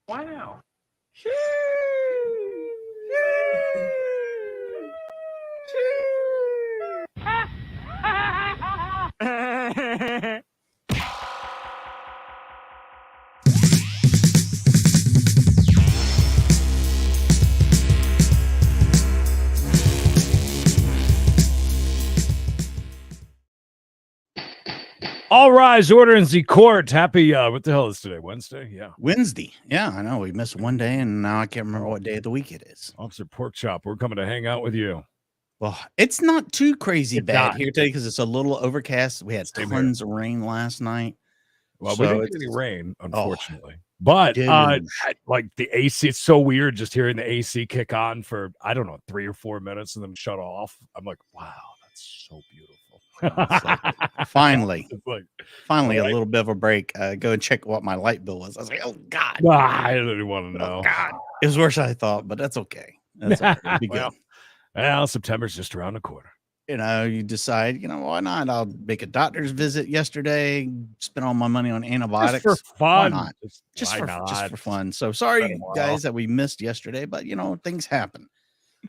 Wow. All rise, order in the court. Happy, what the hell is today? Wednesday? Yeah. Wednesday. Yeah, I know. We missed one day, and now I can't remember what day of the week it is. Officer Porkchop, we're coming to hang out with you. Well, it's not too crazy bad not. here today because it's a little overcast. We had tons of rain last night. Well, So we didn't get any rain, unfortunately. But like the AC, it's so weird just hearing the AC kick on for, I don't know, 3 or 4 minutes and then shut off. I'm like, wow, that's so beautiful. Finally, right. A little bit of a break. Go and check what my light bill was. I was like, oh God. I didn't want to know. Oh, God. It was worse than I thought, but that's okay. That's all right. It'll be good. Well, September's just around the corner. You know, you decide, why not? I'll make a doctor's visit yesterday, spend all my money on antibiotics. Just for fun. Why not? Just for fun. So sorry, guys, that we missed yesterday, but, things happen.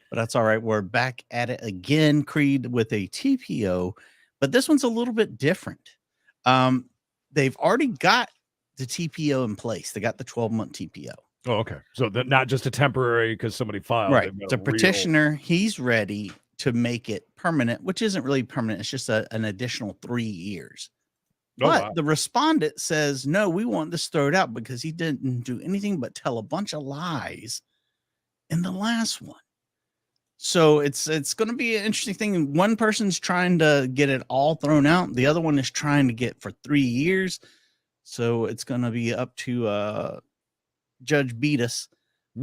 But that's all right. We're back at it again, Creed, with a TPO. But this one's a little bit different. They've already got the TPO in place. They got the 12-month TPO. Oh, okay. So not just a temporary because somebody filed. Right. The petitioner, he's ready to make it permanent, which isn't really permanent. It's just an additional 3 years. But the respondent says, no, we want this thrown out because he didn't do anything but tell a bunch of lies in the last one. So it's going to be an interesting thing. One person's trying to get it all thrown out. The other one is trying to get for 3 years. So it's going to be up to Judge Beatus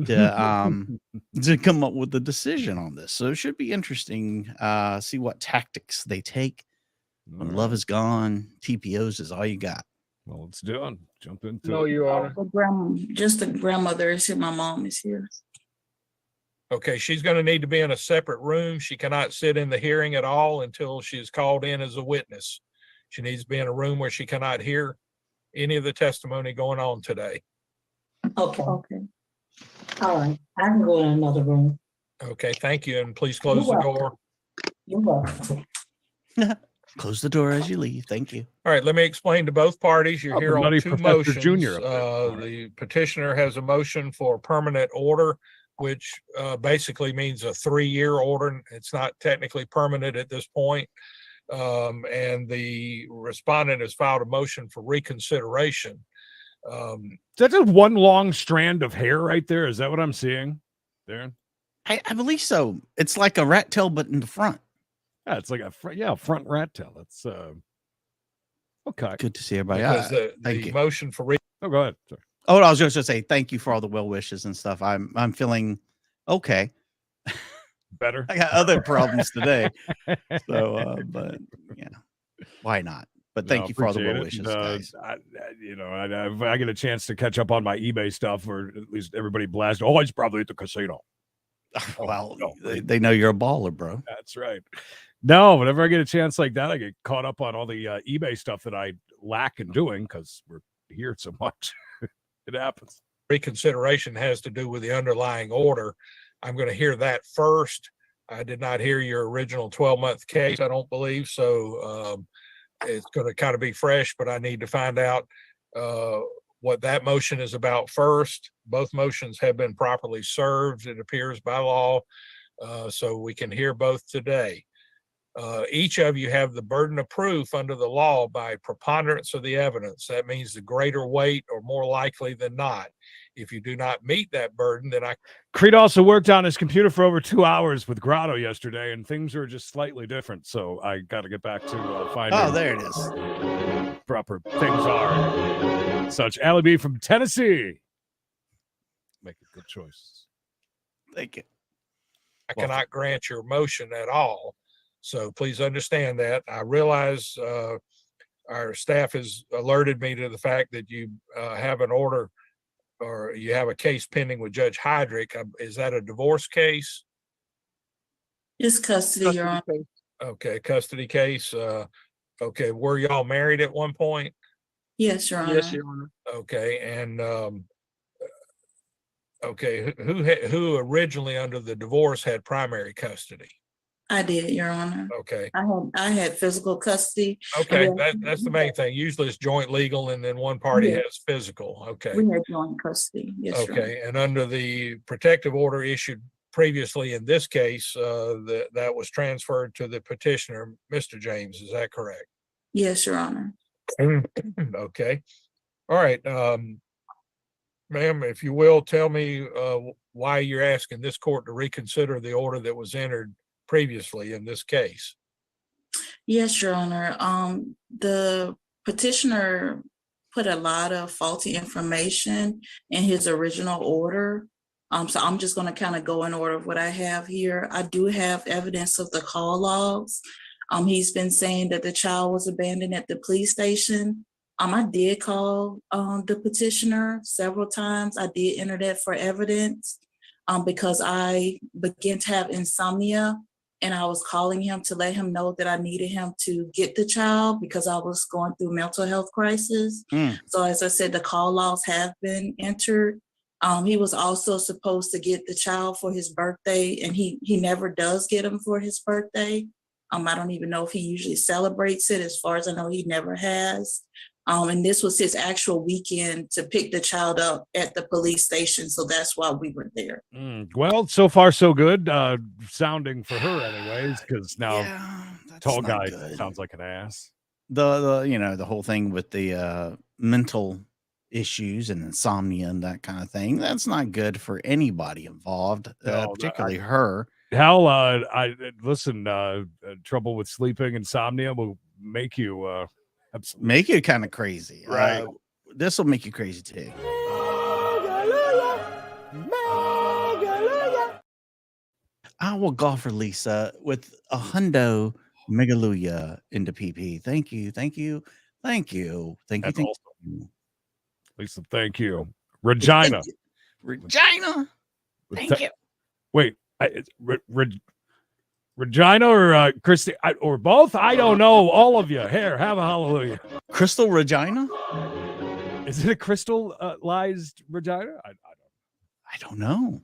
to come up with a decision on this. So it should be interesting. See what tactics they take. When love is gone, TPOs is all you got. Well, let's do it. Jump into No, you are. Just the grandmother is here. My mom is here. Okay, she's going to need to be in a separate room. She cannot sit in the hearing at all until she is called in as a witness. She needs to be in a room where she cannot hear any of the testimony going on today. Okay. All right. I can go in another room. Okay, thank you. And please close the door. You're welcome. Close the door as you leave. Thank you. All right, let me explain to both parties. You're here on two motions. Junior. The petitioner has a motion for permanent order, which basically means a 3-year order. It's not technically permanent at this point. And the respondent has filed a motion for reconsideration. That's just one long strand of hair right there. Is that what I'm seeing, Darren? I believe so. It's like a rat tail, but in the front. Yeah, it's like a front rat tail. That's okay. Good to see everybody. Thank you. Motion for go ahead. Sorry. Oh, I was just going to say thank you for all the well wishes and stuff. I'm feeling okay. Better. I got other problems today, so but yeah, why not? But thank you for all the well wishes, guys. If I get a chance to catch up on my eBay stuff, or at least everybody blast. Oh, he's probably at the casino. Well, they know you're a baller, bro. That's right. No, whenever I get a chance like that, I get caught up on all the eBay stuff that I lack in doing because we're here so much. It happens. Reconsideration has to do with the underlying order. I'm going to hear that first. I did not hear your original 12-month case, I don't believe. So it's going to kind of be fresh, but I need to find out what that motion is about first. Both motions have been properly served, it appears, by law. So we can hear both today. Each of you have the burden of proof under the law by preponderance of the evidence. That means the greater weight or more likely than not. If you do not meet that burden, then Creed also worked on his computer for over 2 hours with Grotto yesterday, and things are just slightly different. So I got to get back to finding. Oh, there it is. Proper things are such. Allie B from Tennessee. Make a good choice. Thank you. I cannot grant your motion at all. So please understand that. I realize our staff has alerted me to the fact that you have an order or you have a case pending with Judge Heydrich. Is that a divorce case? It's custody, Your Honor. Okay, custody case. Okay, were y'all married at one point? Yes, Your Honor. Yes, Your Honor. Okay, and Okay, who originally under the divorce had primary custody? I did, Your Honor. Okay. I had physical custody. Okay, that's the main thing. Usually it's joint legal and then one party has physical. Okay. We had joint custody. Yes, Your Honor. Okay, and under the protective order issued previously in this case, that was transferred to the petitioner, Mr. James. Is that correct? Yes, Your Honor. Okay. All right. Ma'am, if you will, tell me why you're asking this court to reconsider the order that was entered previously in this case. Yes, Your Honor. The petitioner put a lot of faulty information in his original order. So I'm just going to kind of go in order of what I have here. I do have evidence of the call logs. He's been saying that the child was abandoned at the police station. I did call the petitioner several times. I did enter that for evidence because I began to have insomnia, and I was calling him to let him know that I needed him to get the child because I was going through mental health crisis. So as I said, the call logs have been entered. He was also supposed to get the child for his birthday, and he never does get him for his birthday. I don't even know if he usually celebrates it. As far as I know, he never has. And this was his actual weekend to pick the child up at the police station. So that's why we were there. Well, so far so good. Sounding for her anyways, because now tall guy sounds like an ass. The whole thing with the mental issues and insomnia and that kind of thing, that's not good for anybody involved, particularly her. Hell, I listen, trouble with sleeping, insomnia will make you make you kind of crazy. Right. This will make you crazy too. I will golf for Lisa with a hundo megaluya into PP. Thank you. Awesome. Lisa, thank you. Regina. Regina. Thank you. Wait, Regina or Christy or both? I don't know. All of you. Here, have a hallelujah. Crystal Regina? Is it a crystallized Regina? I don't know.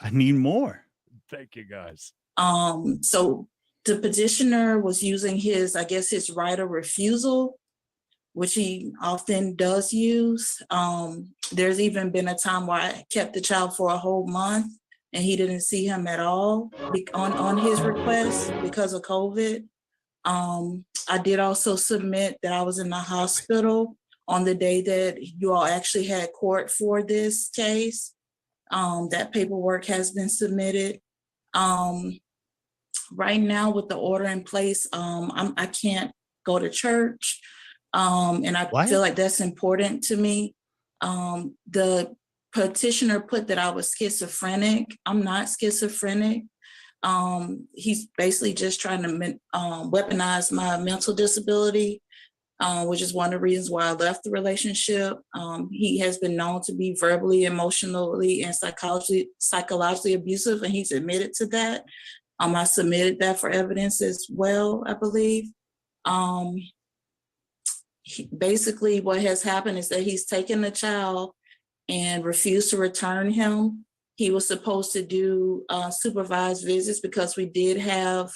I need more. Thank you, guys. So the petitioner was using his right of refusal, which he often does use. There's even been a time where I kept the child for a whole month and he didn't see him at all on his request because of COVID. I did also submit that I was in the hospital on the day that you all actually had court for this case. That paperwork has been submitted. Right now with the order in place, I can't go to church. And I feel like that's important to me. The petitioner put that I was schizophrenic. I'm not schizophrenic. He's basically just trying to weaponize my mental disability, which is one of the reasons why I left the relationship. He has been known to be verbally, emotionally, and psychologically abusive, and he's admitted to that. I submitted that for evidence as well, I believe. Basically, what has happened is that he's taken the child and refused to return him. He was supposed to do supervised visits because we did have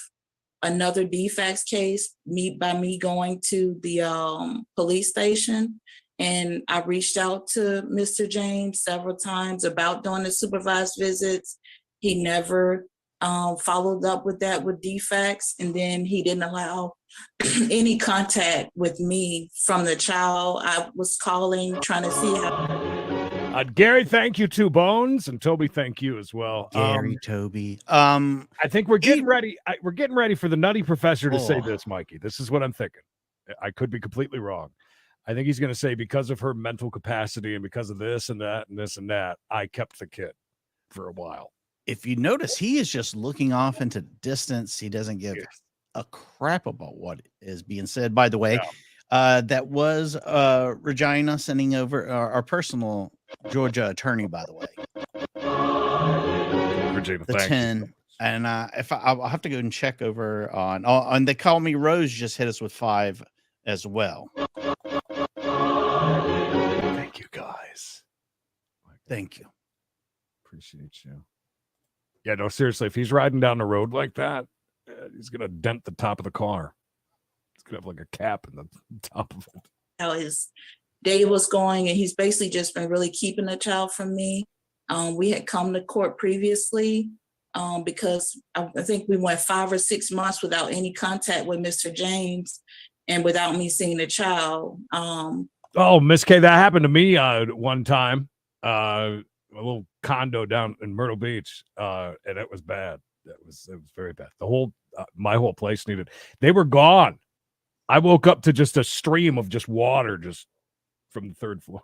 another defects case by me going to the police station. And I reached out to Mr. James several times about doing the supervised visits. He never followed up with that with defects. And then he didn't allow any contact with me from the child. I was calling, trying to see how. Gary, thank you, Two Bones, and Toby, thank you as well. Gary, Toby. I think we're getting ready. We're getting ready for the Nutty Professor to say this, Mikey. This is what I'm thinking. I could be completely wrong. I think he's going to say because of her mental capacity and because of this and that and this and that, I kept the kid for a while. If you notice, he is just looking off into distance. He doesn't give a crap about what is being said. By the way, that was Regina sending over our personal Georgia attorney, by the way. Regina, the 10. You. And I'll have to go and check over on they call me Rose just hit us with 5 as well. Thank you, guys. Thank you. Appreciate you. Yeah, no, seriously, if he's riding down the road like that, he's gonna dent the top of the car. It's gonna have like a cap in the top of it. How his day was going, and he's basically just been really keeping the child from me. We had come to court previously because I think we went 5 or 6 months without any contact with Mr. James and without me seeing the child. Oh, Miss K, that happened to me one time. A little condo down in Myrtle Beach, and it was bad. It was very bad. The whole my whole place needed. They were gone. I woke up to just a stream of just water just from the 3rd floor.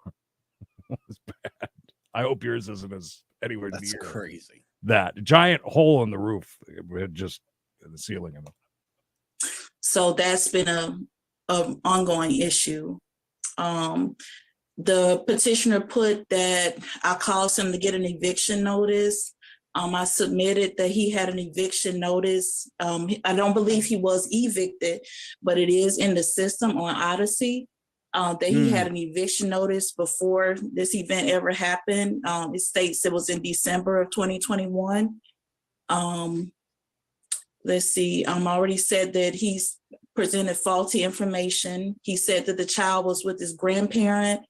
It was bad. I hope yours isn't as anywhere That's near crazy. that giant hole in the roof. It had just the ceiling in it. So that's been a ongoing issue. The petitioner put that I caused him to get an eviction notice. I submitted that he had an eviction notice. I don't believe he was evicted, but it is in the system on Odyssey that he had an eviction notice before this event ever happened. It states it was in December of 2021. Let's see, I already said that he's presented faulty information. He said that the child was with his grandparent,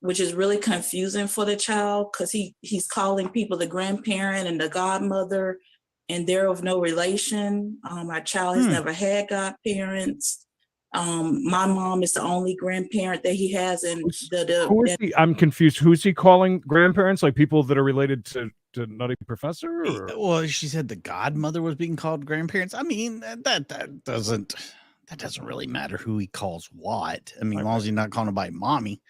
which is really confusing for the child because he's calling people the grandparent and the godmother, and they're of no relation. My child has never had godparents. My mom is the only grandparent that he has, and who is he? I'm confused. Who's he calling grandparents? Like people that are related to Nutty Professor? Or? Well, she said the godmother was being called grandparents. I mean, that doesn't really matter who he calls what. I mean, as long as you're not calling nobody mommy.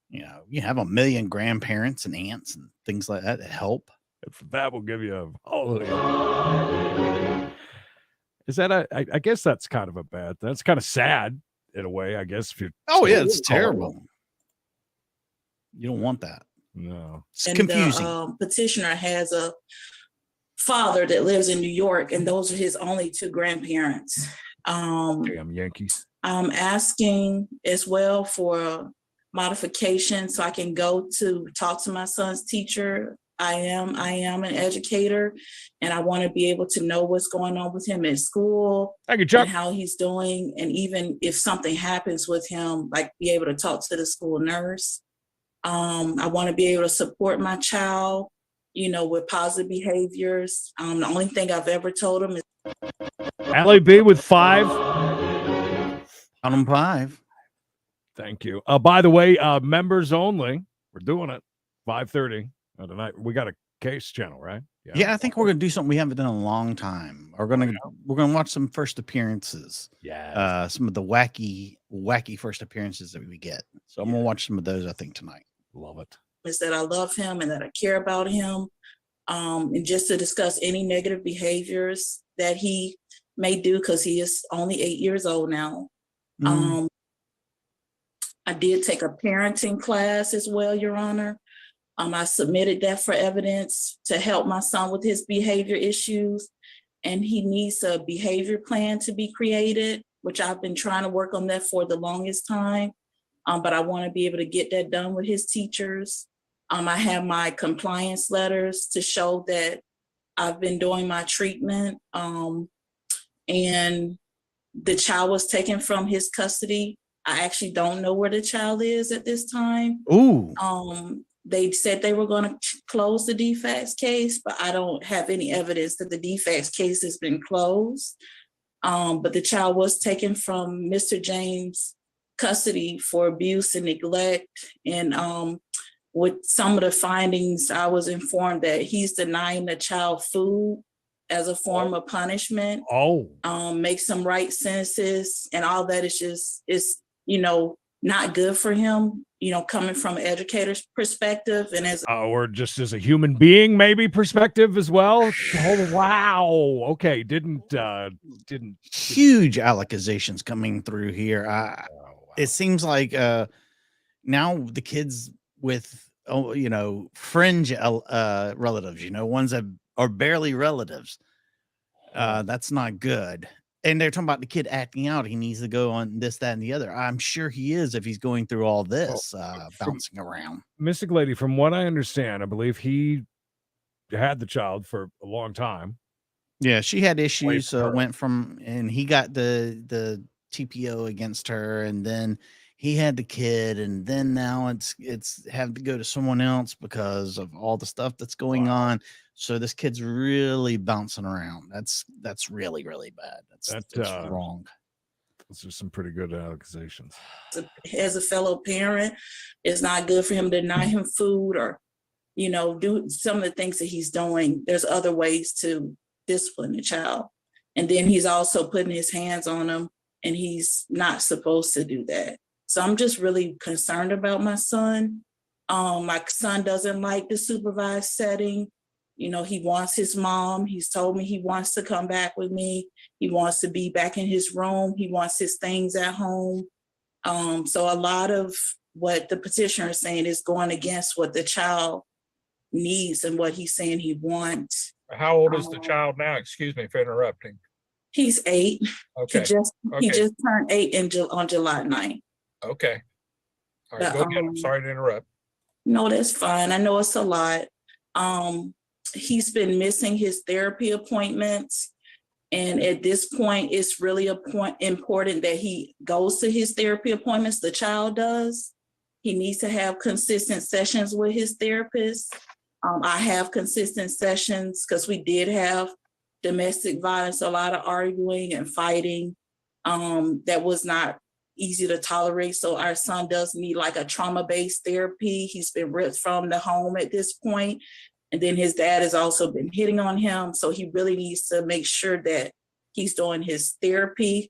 You know, you have a million grandparents and aunts and things like that help. If that will give you a holiday. Is that I guess that's kind of a bad. That's kind of sad in a way, I guess. If you're it's terrible. You don't want that. No, it's confusing. The petitioner has a father that lives in New York, and those are his only 2 grandparents. Damn Yankees. I'm asking as well for modification so I can go to talk to my son's teacher. I am an educator, and I want to be able to know what's going on with him at school. Thank you, Chuck. And how he's doing, and even if something happens with him, like be able to talk to the school nurse. I want to be able to support my child, with positive behaviors. The only thing I've ever told him is Allie B with 5. On them 5. Thank you. By the way, members only. We're doing it 5:30 tonight. We got a case channel, right? Yeah, I think we're gonna do something we haven't done in a long time. We're gonna watch some first appearances. Yeah. Some of the wacky first appearances that we get. So I'm gonna watch some of those, I think, tonight. Love it. Is that I love him and that I care about him. And just to discuss any negative behaviors that he may do, because he is only 8 years old now. I did take a parenting class as well, Your Honor. I submitted that for evidence to help my son with his behavior issues, and he needs a behavior plan to be created, which I've been trying to work on that for the longest time. But I want to be able to get that done with his teachers. I have my compliance letters to show that I've been doing my treatment, and the child was taken from his custody. I actually don't know where the child is at this time. Ooh. They said they were going to close the DFACS case, but I don't have any evidence that the DFACS case has been closed. But the child was taken from Mr. James' custody for abuse and neglect. And with some of the findings, I was informed that he's denying the child food as a form of punishment. Makes him write sentences, and all that is not good for him, coming from an educator's perspective and as or just as a human being, maybe perspective as well. Oh, wow. Okay. Didn't huge accusations coming through here. It seems like now the kids with fringe relatives, ones that are barely relatives. That's not good. And they're talking about the kid acting out. He needs to go on this, that, and the other. I'm sure he is if he's going through all this, bouncing around. Mystic Lady, from what I understand, I believe he had the child for a long time. Yeah, she had issues. So went from, and he got the TPO against her, and then he had the kid, and then now it's having to go to someone else because of all the stuff that's going on. So this kid's really bouncing around. That's really, really bad. That's wrong. Those are some pretty good accusations. As a fellow parent, it's not good for him to deny him food or, do some of the things that he's doing. There's other ways to discipline the child. And then he's also putting his hands on him, and he's not supposed to do that. So I'm just really concerned about my son. My son doesn't like the supervised setting. He wants his mom. He's told me he wants to come back with me. He wants to be back in his room. He wants his things at home. So a lot of what the petitioner is saying is going against what the child needs and what he's saying he wants. How old is the child now? Excuse me for interrupting. He's 8. Okay. He just turned 8 on July 9th. Okay. All right, go ahead. I'm sorry to interrupt. No, that's fine. I know it's a lot. He's been missing his therapy appointments. And at this point, it's really important that he goes to his therapy appointments. The child does. He needs to have consistent sessions with his therapist. I have consistent sessions because we did have domestic violence, a lot of arguing and fighting that was not easy to tolerate. So our son does need like a trauma-based therapy. He's been ripped from the home at this point. And then his dad has also been hitting on him. So he really needs to make sure that he's doing his therapy.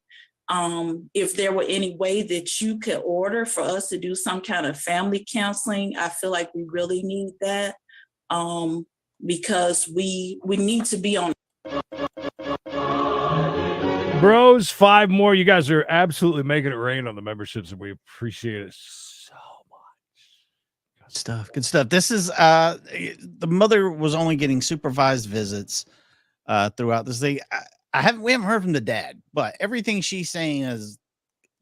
If there were any way that you could order for us to do some kind of family counseling, I feel like we really need that because we need to be on. Bros, 5 more. You guys are absolutely making it rain on the memberships, and we appreciate it so much. Good stuff. This is the mother was only getting supervised visits throughout this thing. We haven't heard from the dad, but everything she's saying is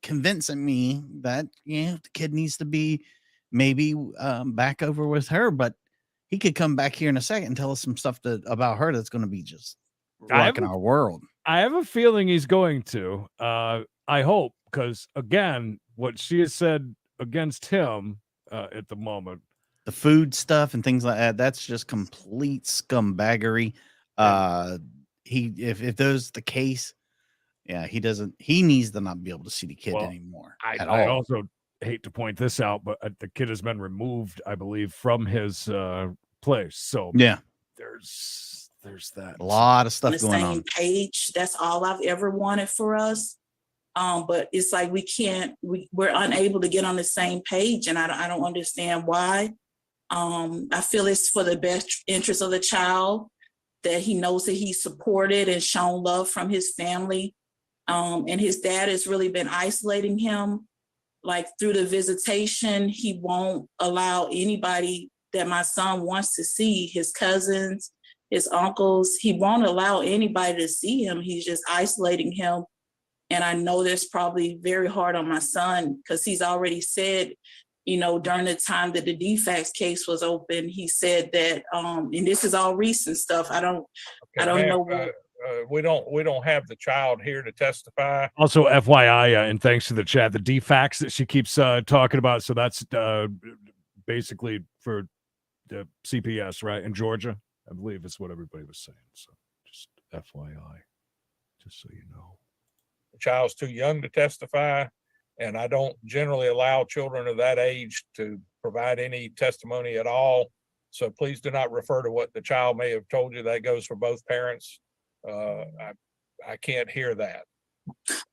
convincing me that the kid needs to be maybe back over with her, but he could come back here in a second and tell us some stuff about her that's going to be just rocking our world. I have a feeling he's going to. I hope, because again, what she has said against him at the moment, the food stuff and things like that, that's just complete scumbaggery. If those the case, he needs to not be able to see the kid anymore. I also hate to point this out, but the kid has been removed, I believe, from his place. So there's that. A lot of stuff going on. The same page. That's all I've ever wanted for us. But it's like we're unable to get on the same page, and I don't understand why. I feel it's for the best interest of the child that he knows that he's supported and shown love from his family. And his dad has really been isolating him. Like through the visitation, he won't allow anybody that my son wants to see, his cousins, his uncles. He won't allow anybody to see him. He's just isolating him. And I know that's probably very hard on my son because he's already said, during the time that the DFACS case was open, he said that, and this is all recent stuff. I don't know what. We don't have the child here to testify. Also, FYI, and thanks to the chat, the DFACS that she keeps talking about. So that's basically for the CPS, right? In Georgia, I believe is what everybody was saying. So just FYI, just so you know. The child's too young to testify, and I don't generally allow children of that age to provide any testimony at all. So please do not refer to what the child may have told you. That goes for both parents. I can't hear that.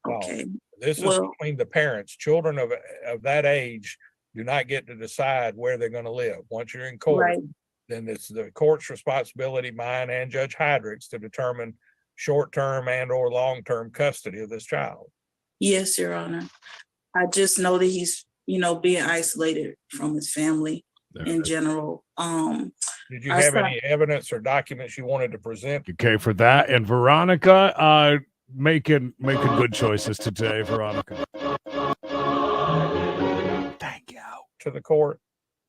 Okay. This is between the parents. Children of that age do not get to decide where they're going to live. Once you're in court, right, then it's the court's responsibility, mine and Judge Heydrich's, to determine short-term and or long-term custody of this child. Yes, Your Honor. I just know that he's, being isolated from his family in general. Did you have any evidence or documents you wanted to present? Okay, for that. And Veronica, making good choices today, Veronica. Thank you. To the court.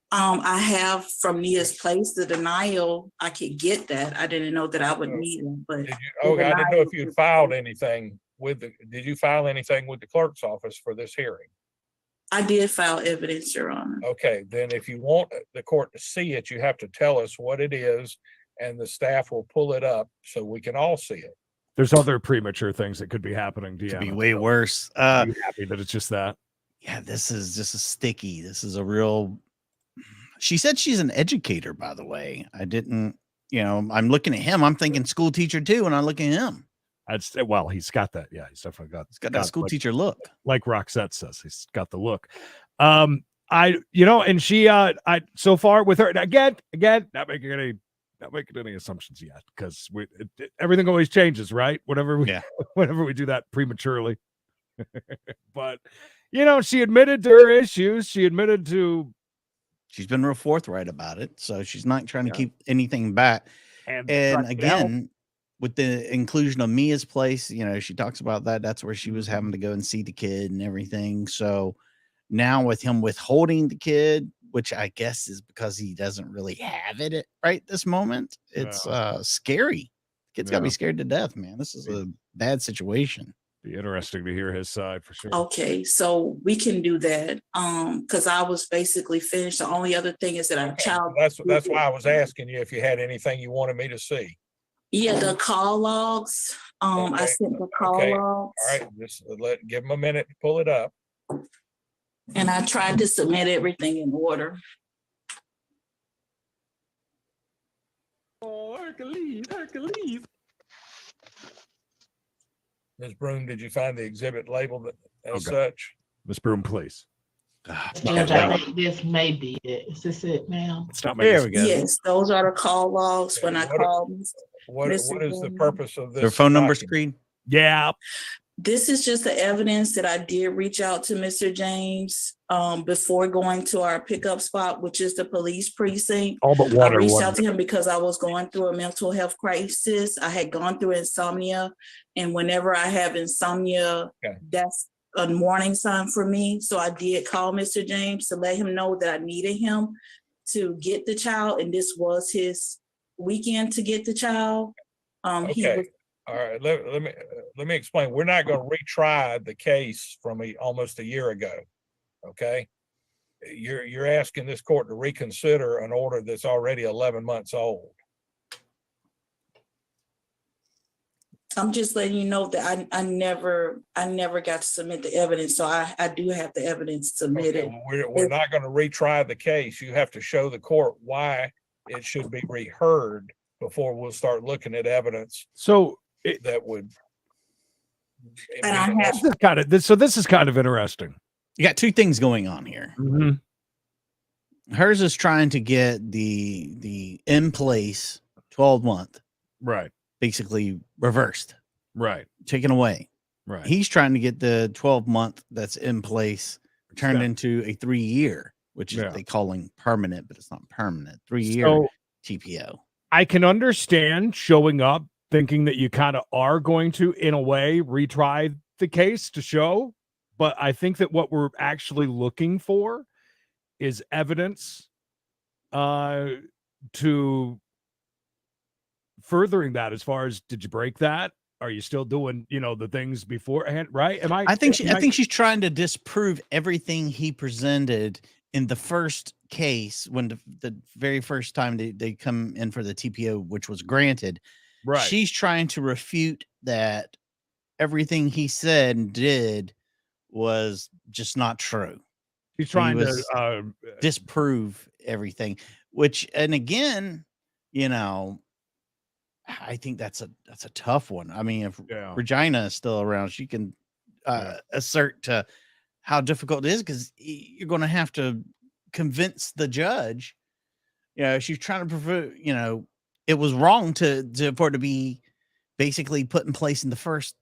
I have from Nia's place the denial. I could get that. I didn't know that I would need it, but Did you, I didn't know if you had filed anything with did you file anything with the clerk's office for this hearing? I did file evidence, Your Honor. Okay, then if you want the court to see it, you have to tell us what it is, and the staff will pull it up so we can all see it. There's other premature things that could be happening. Could be way worse. I'm happy that it's just that. Yeah, this is sticky. This is a real. She said she's an educator, by the way. I didn't, I'm looking at him. I'm thinking school teacher too, and I look at him. Well, he's got that. Yeah, he's definitely got. He's got that school teacher look. Like Roxette says, he's got the look. And she, so far with her again, not making any assumptions yet, because everything always changes, right? Whenever we do that prematurely. But she admitted to her issues. She admitted to. She's been real forthright about it, so she's not trying to keep anything back. And again, with the inclusion of Mia's place, she talks about that. That's where she was having to go and see the kid and everything. So now with him withholding the kid, which I guess is because he doesn't really have it right this moment, it's scary. Kid's got to be scared to death, man. This is a bad situation. Be interesting to hear his side for sure. Okay, so we can do that. Because I was basically finished. The only other thing is that our child. That's why I was asking you if you had anything you wanted me to see. Yeah, the call logs. I sent the call logs. All right, just give them a minute to pull it up. And I tried to submit everything in order. Oh, Hercules. Ms. Broom, did you find the exhibit labeled as such? Ms. Broom, please. Judge, I think this may be it. Is this it now? It's not There we go. Yes, those are the call logs when I called. What is the purpose of this? Their phone number document? screen? Yeah. This is just the evidence that I did reach out to Mr. James before going to our pickup spot, which is the police precinct. All but I one. reached out to him because I was going through a mental health crisis. I had gone through insomnia, and whenever I have insomnia, that's a warning sign for me. So I did call Mr. James to let him know that I needed him to get the child, and this was his weekend to get the child. Okay. All right, let me explain. We're not going to retry the case from almost a year ago. Okay, you're asking this court to reconsider an order that's already 11 months old. I'm just letting you know that I never got to submit the evidence, so I do have the evidence submitted. Okay, we're not going to retry the case. You have to show the court why it should be reheard before we'll start looking at evidence. So that would. And this is kind of interesting. You got two things going on here. Mm-hmm. Hers is trying to get the in place 12-month, right, basically reversed, right, taken away. Right. He's trying to get the 12-month that's in place turned into a 3-year, which is they calling permanent, but it's not permanent. 3-year TPO. I can understand showing up thinking that you kind of are going to, in a way, retry the case to show. But I think that what we're actually looking for is evidence to furthering that, as far as, did you break that? Are you still doing, the things beforehand? Right. I think she's trying to disprove everything he presented in the first case, when the very first time they come in for the TPO, which was granted. Right. She's trying to refute that everything he said and did was just not true. He's trying to disprove everything, and again, I think that's a tough one. I mean, if Regina is still around, she can assert to how difficult it is, because you're going to have to convince the judge. She's trying to prove, it was wrong for it to be basically put in place in the first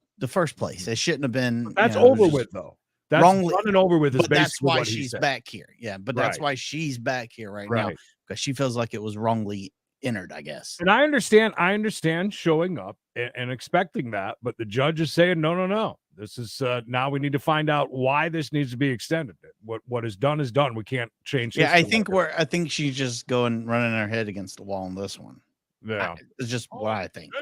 place. It shouldn't have been. That's over with, though. That's wrongly done and over with. Is basically that's why what she's back here. Yeah, but that's why she's back here right now, because she feels like it was wrongly entered, I guess. And I understand showing up and expecting that, but the judge is saying, no. This is now we need to find out why this needs to be extended. What is done is done. We can't change. Yeah, I think she's just running her head against the wall on this one. Yeah, it's just what I think.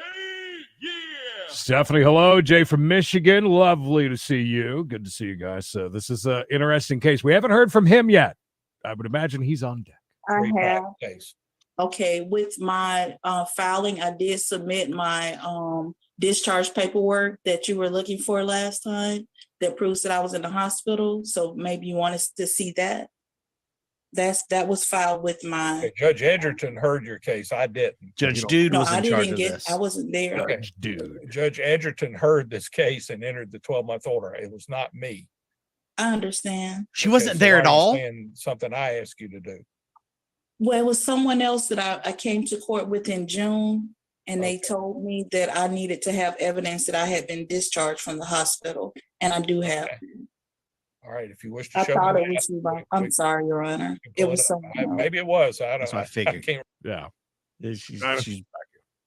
Stephanie, hello. Jay from Michigan. Lovely to see you. Good to see you guys. So this is an interesting case. We haven't heard from him yet. I would imagine he's on deck. I have. Case. Okay, with my filing, I did submit my discharge paperwork that you were looking for last time that proves that I was in the hospital. So maybe you want us to see that. That was filed with my Okay, Judge Edgerton heard your case. I didn't. Judge Dude was in charge of this. this. I wasn't there. Okay. Judge Edgerton heard this case and entered the 12-month order. It was not me. I understand. She wasn't there at all. Something I asked you to do. Well, it was someone else that I came to court with in June, and they told me that I needed to have evidence that I had been discharged from the hospital, and I do have. Okay. All right, if you wish to I show thought me it was you. I'm sorry, Your Honor. It was someone else. Maybe it was. I don't That's know. what I figured. can't Yeah.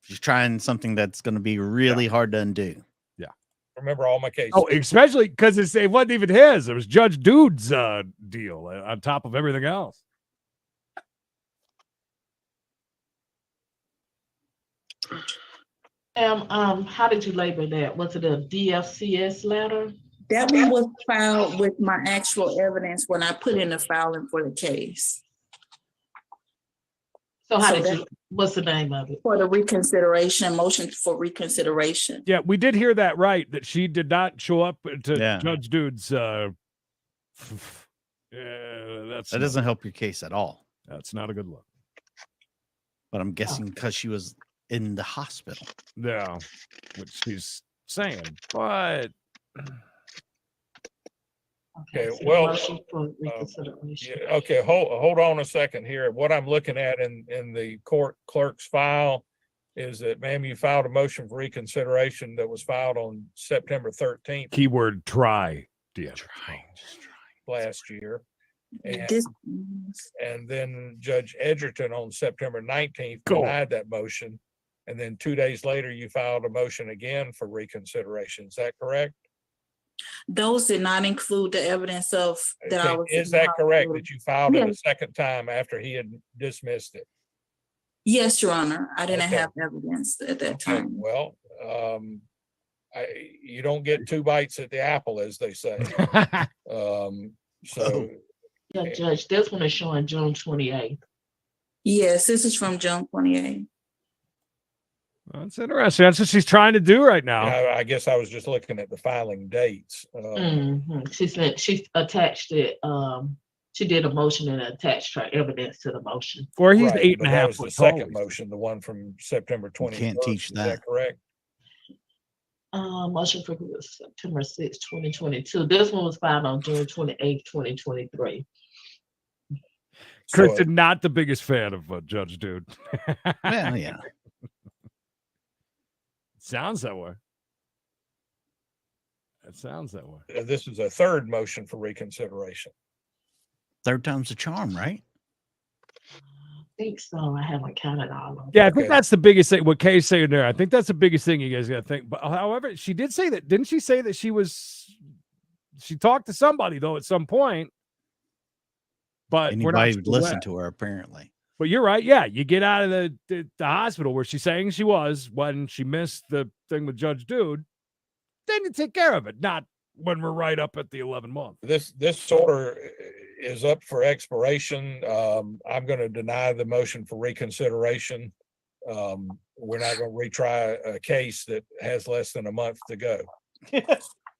She's trying something that's going to be really hard to undo. remember all my cases. Oh, especially because it wasn't even his. It was Judge Dude's deal on top of everything else. How did you label that? Was it a DFCS letter? That one was filed with my actual evidence when I put in the filing for the case. So what's the name of it? For the reconsideration, motion for reconsideration. Yeah, we did hear that right, that she did not show up to Judge Dude's. That doesn't help your case at all. That's not a good look. But I'm guessing because she was in the hospital. Yeah, which she's saying, but. Okay, well, okay, hold on a second here. What I'm looking at in the court clerk's file is that, ma'am, you filed a motion for reconsideration that was filed on September 13th. Keyword try, dear. Last year. And then Judge Edgerton on September 19th denied that motion. And then 2 days later, you filed a motion again for reconsideration. Is that correct? Those did not include the evidence of that I was. Is that correct that you filed it a second time after he had dismissed it? Yes, Your Honor. I didn't have evidence at that time. Well, you don't get two bites at the apple, as they say. Yeah, Judge, this one is showing June 28th. Yes, this is from June 28th. That's interesting. That's what she's trying to do right now. I guess I was just looking at the filing dates. She said she attached it. She did a motion and attached her evidence to the motion. Or he's 8.5 foot. The second motion, the one from September 20th. Can't teach that. Is that correct? Motion for September 6th, 2022. This one was filed on June 28th, 2023. Chris is not the biggest fan of Judge Dude. Well, yeah. Sounds that way. It sounds that way. This is a third motion for reconsideration. Third time's a charm, right? I think so. I haven't counted all of them. Yeah, I think that's the biggest thing. What Kay's saying there, I think that's the biggest thing you guys got to think. But however, she did say that, didn't she say that she talked to somebody though at some point? But anybody would listen to her apparently. But you're right. Yeah, you get out of the hospital where she's saying she was when she missed the thing with Judge Dude. Then you take care of it, not when we're right up at the 11 month. This order is up for expiration. I'm going to deny the motion for reconsideration. We're not going to retry a case that has less than a month to go.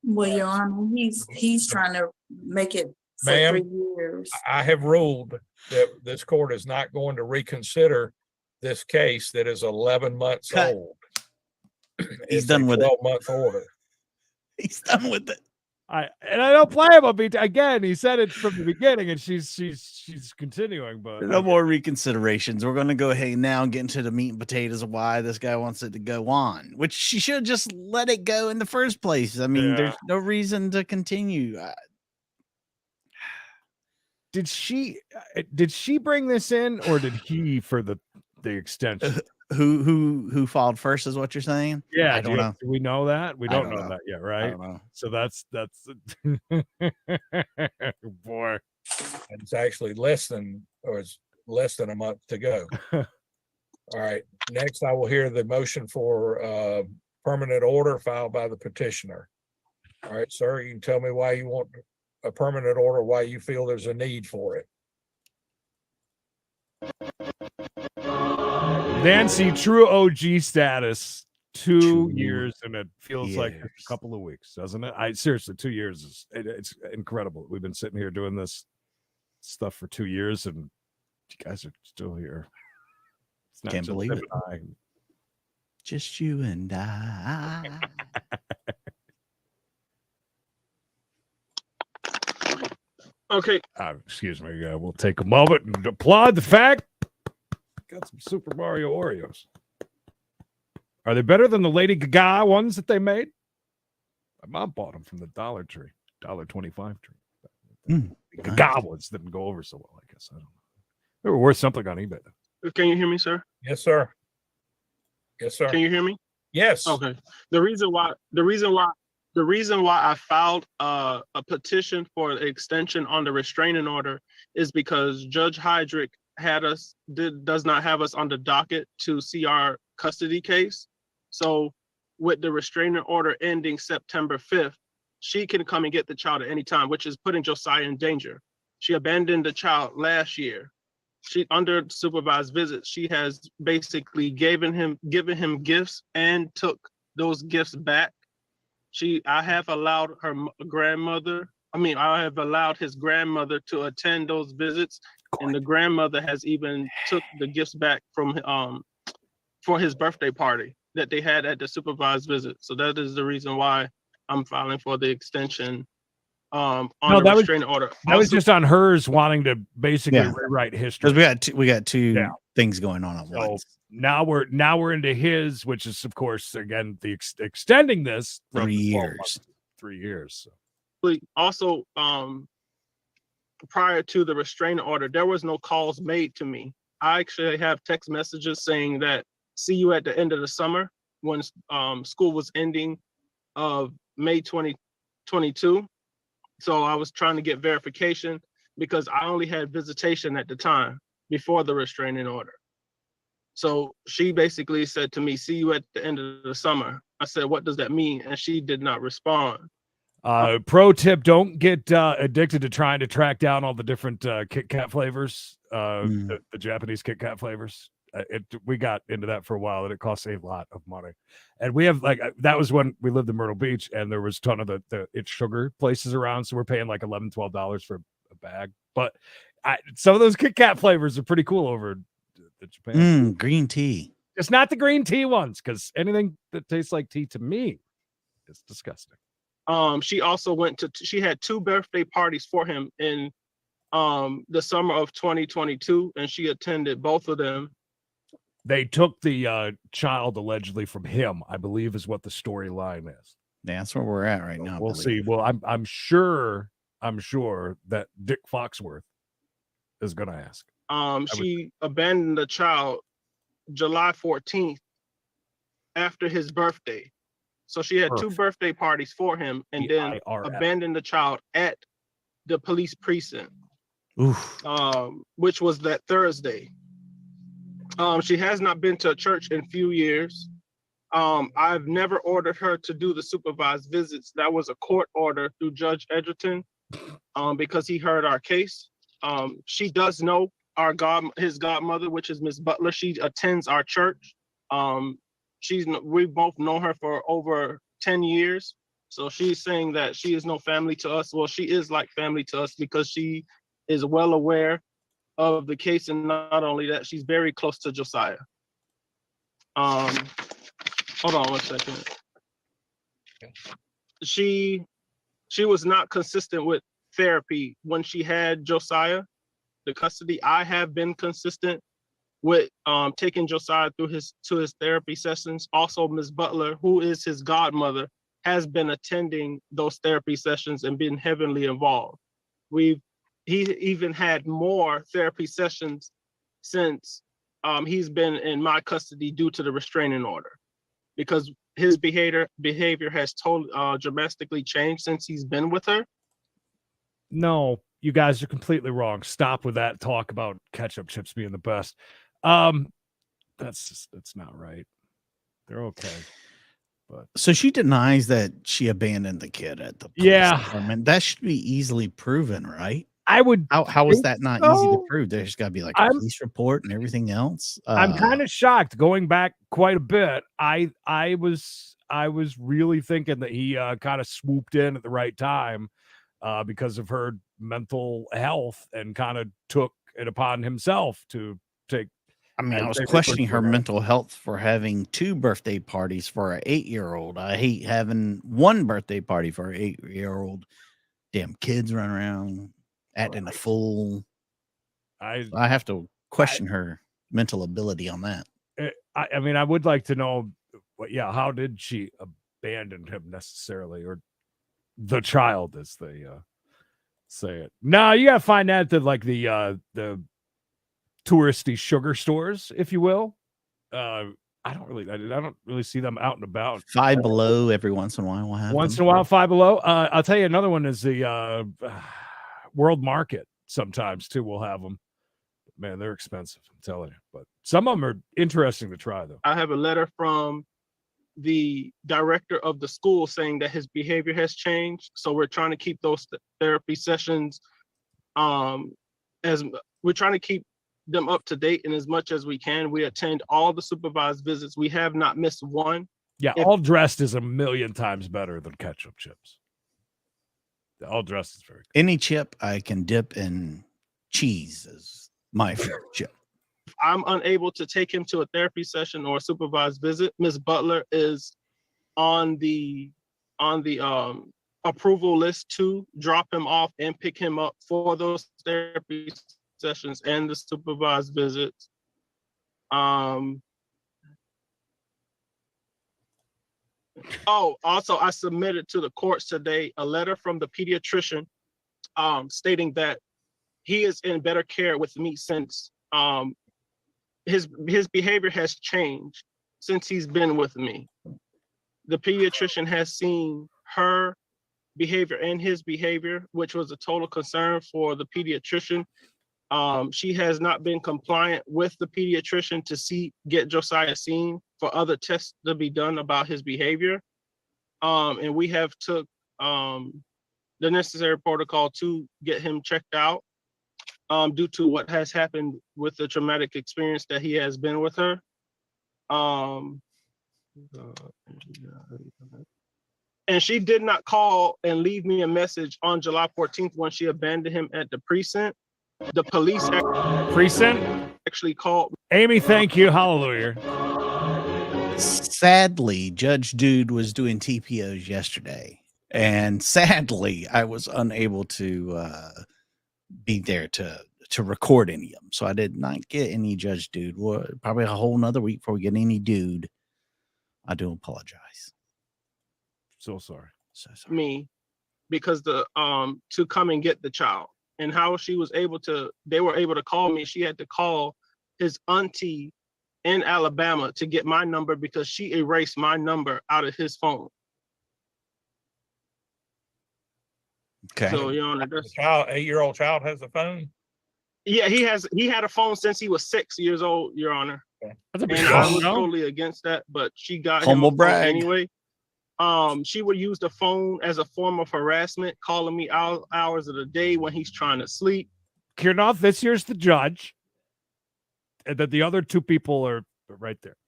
Well, Your Honor, he's trying to make it for 3 years. I have ruled that this court is not going to reconsider this case that is 11 months old. He's done with it. 12-month order. He's done with it. I don't play him again. He said it from the beginning, and she's continuing. But no more reconsiderations. We're going to go ahead now and get into the meat and potatoes of why this guy wants it to go on, which she should have just let it go in the first place. I mean, there's no reason to continue. Did she bring this in, or did he for the the extension. Who filed first is what you're saying? Yeah, I don't know. Do we know that? We I don't don't know know. that yet, I right? don't know. So that's boy. And it's actually less than a month to go. All right, next I will hear the motion for permanent order filed by the petitioner. All right, sir, you can tell me why you want a permanent order, why you feel there's a need for it. Nancy, true OG status, 2 2 years, and it feels like just years. a couple of weeks, doesn't it? I seriously, 2 years is it's incredible. We've been sitting here doing this stuff for 2 years, and you guys are still here. It's not Can't just believe Tim it. and I. Just you and I. Okay. Excuse me. We'll take a moment and applaud the fact got some Super Mario Oreos. Are they better than the Lady Gaga ones that they made? My mom bought them from the Dollar Tree, $1.25 tree. The Gaga ones didn't go over so well, I guess. I don't know. They were worth something on eBay, though. Can you hear me, sir? Yes, sir. Yes, sir. Can you hear me? Yes. Okay. The reason why I filed a petition for the extension on the restraining order is because Judge Heydrich does not have us on the docket to see our custody case. So with the restraining order ending September 5th, she can come and get the child at any time, which is putting Josiah in danger. She abandoned the child last year. She, under supervised visits, she has basically given him gifts and took those gifts back. I have allowed I have allowed his grandmother to attend those visits, and the grandmother has even took the gifts back from for his birthday party that they had at the supervised visit. So that is the reason why I'm filing for the extension on the restraining order. That was just on hers wanting to basically rewrite history. Because we got two things going on at once. Now we're into his, which is of course again the extending this from 3 years. 3 years. Also, prior to the restraining order, there was no calls made to me. I actually have text messages saying that see you at the end of the summer when school was ending of May 2022. So I was trying to get verification because I only had visitation at the time before the restraining order. So she basically said to me, see you at the end of the summer. I said, what does that mean? And she did not respond. Pro tip, don't get addicted to trying to track down all the different Kit Kat flavors, the Japanese Kit Kat flavors. We got into that for a while, and it costs a lot of money. And we have that was when we lived in Myrtle Beach, and there was a ton of the It's Sugar places around, so we're paying like $11, $12 for a bag. But some of those Kit Kat flavors are pretty cool over the Japan. Green tea. It's not the green tea ones, because anything that tastes like tea to me is disgusting. She also she had 2 birthday parties for him in the summer of 2022, and she attended both of them. They took the child allegedly from him, I believe, is what the storyline is. Yeah, that's where we're at right now. We'll see. Well, I'm sure that Dick Foxworth is going to ask. She abandoned the child July 14th after his birthday. So she had 2 birthday parties for him and then abandoned the child at the police precinct, which was that Thursday. She has not been to a church in a few years. I've never ordered her to do the supervised visits. That was a court order through Judge Edgerton because he heard our case. She does know his godmother, which is Miss Butler. She attends our church. We both know her for over 10 years. So she's saying that she is no family to us. Well, she is like family to us because she is well aware of the case, and not only that, she's very close to Josiah. Hold on 1 second. She was not consistent with therapy when she had Josiah, the custody. I have been consistent with taking Josiah through his therapy sessions. Also, Ms. Butler, who is his godmother, has been attending those therapy sessions and been heavily involved. He even had more therapy sessions since he's been in my custody due to the restraining order, because his behavior has dramatically changed since he's been with her. No, you guys are completely wrong. Stop with that talk about ketchup chips being the best. That's not right. They're okay. But so she denies that she abandoned the kid at the police department. That should be easily proven, right? I would. How is that not easy to prove? There's got to be like a police report and everything else. I'm kind of shocked. Going back quite a bit, I was really thinking that he kind of swooped in at the right time because of her mental health and kind of took it upon himself to take. I mean, I was questioning her mental health for having 2 birthday parties for an 8-year-old. I hate having 1 birthday party for an 8-year-old. Damn kids run around acting a fool. I have to question her mental ability on that. I mean, I would like to know, how did she abandon him necessarily, or the child, as they say it? No, you gotta find that at like the touristy sugar stores, if you will. I don't really see them out and about. Five Below every once in a while will have once in a while. Five Below. I'll tell you another one is the World Market. Sometimes too, we'll have them. Man, they're expensive, I'm telling you. But some of them are interesting to try, though. I have a letter from the director of the school saying that his behavior has changed. So we're trying to keep those therapy sessions as we're trying to keep them up to date, and as much as we can. We attend all the supervised visits. We have not missed one. Yeah, all dressed is a million times better than ketchup chips. All dressed is very good. Any chip I can dip in cheese is my favorite chip. If I'm unable to take him to a therapy session or a supervised visit, Ms. Butler is on the approval list to drop him off and pick him up for those therapy sessions and the supervised visits. Also, I submitted to the courts today a letter from the pediatrician stating that he is in better care with me since his behavior has changed since he's been with me. The pediatrician has seen her behavior and his behavior, which was a total concern for the pediatrician. She has not been compliant with the pediatrician to get Josiah seen for other tests to be done about his behavior. And we have took the necessary protocol to get him checked out due to what has happened with the traumatic experience that he has been with her. And she did not call and leave me a message on July 14th when she abandoned him at the precinct. The police actually called. Amy, thank you. Hallelujah. Sadly, Judge Dude was doing TPOs yesterday, and sadly, I was unable to be there to record any of them. So I did not get any Judge Dude. Probably a whole nother week before we get any Dude. I do apologize. So sorry. Me, because to come and get the child. And how they were able to call me. She had to call his auntie in Alabama to get my number because she erased my number out of his phone. Okay. So, Your Honor, the 8-year-old child has a phone? Yeah, he had a phone since he was 6 years old, Your Honor. Okay. And I was totally against that, but she got him humble brag anyway. She would use the phone as a form of harassment, calling me hours of the day when he's trying to sleep. Kirnoff, this year's the judge. And that the other 2 people are right there.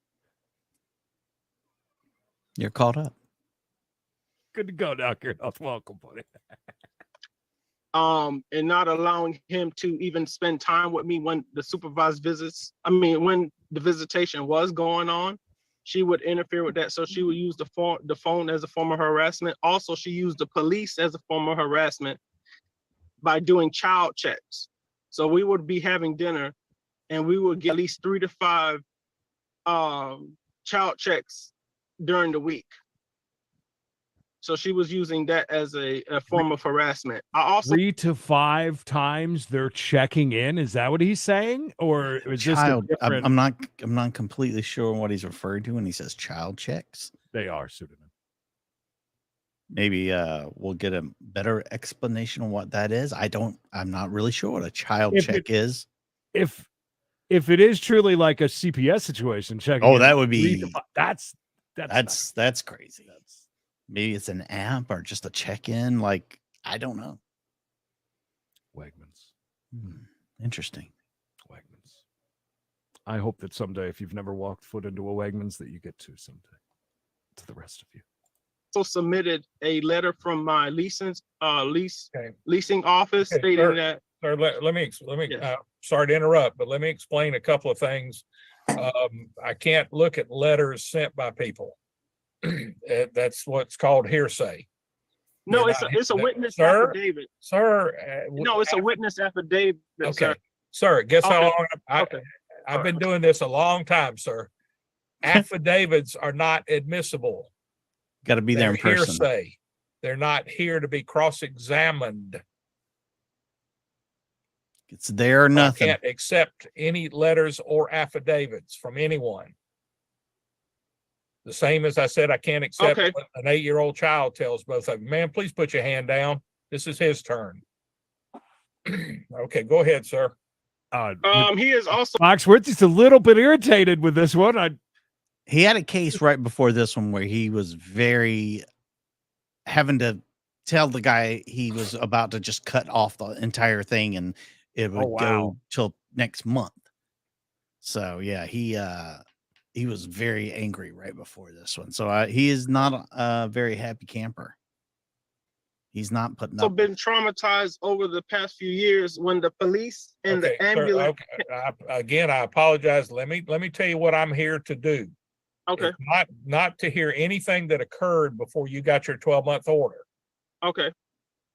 You're caught up. Good to go now, Kirnoff. Welcome, buddy. And not allowing him to even spend time with me when the when the visitation was going on. She would interfere with that. So she would use the phone as a form of harassment. Also, she used the police as a form of harassment by doing child checks. So we would be having dinner and we would get at least 3 to 5 child checks during the week. So she was using that as a form of harassment. I also 3 to 5 times they're checking in. Is that what he's saying? Or is this a Child, different? I'm not completely sure what he's referring to when he says child checks. They are pseudonym. Maybe we'll get a better explanation of what that is. I'm not really sure what a child If check is. If it is truly like a CPS situation, checking. Oh, in that would 3 to be 5, that's crazy. Maybe it's an app or just a check-in. Like, I don't know. Wegmans. Interesting. Wegmans. I hope that someday, if you've never walked foot into a Wegmans, that you get to someday. To the rest of you. also submitted a letter from my leasing Okay. office Okay, stating sir. that. Sir, let me, Yes. sorry to interrupt, but let me explain a couple of things. I can't look at letters sent by people. That's what's called hearsay. No, You're it's not- a witness Sir? affidavit. Sir. No, it's a witness affidavit. Okay, Sir. sir, guess how Okay. long Okay. I've been doing this a long time, sir. Affidavits are not admissible. Got to be there They're in person. hearsay. They're not here to be cross-examined. It's there or I nothing. can't accept any letters or affidavits from anyone. The same as I said, I can't accept Okay. what an 8-year-old child tells both of you. Man, please put your hand down. This is his turn. Okay, go ahead, sir. He is also Foxworth just a little bit irritated with this one. He had a case right before this one where he was very having to tell the guy he was about to just cut off the entire thing and it would go till next month. So yeah, he was very angry right before this one. So he is not a very happy camper. He's not putting up. been traumatized over the past few years when the police and Okay, the sir, ambulance. Again, I apologize. Let me tell you what I'm here to do. Okay. It's not to hear anything that occurred before you got your 12-month order. Okay.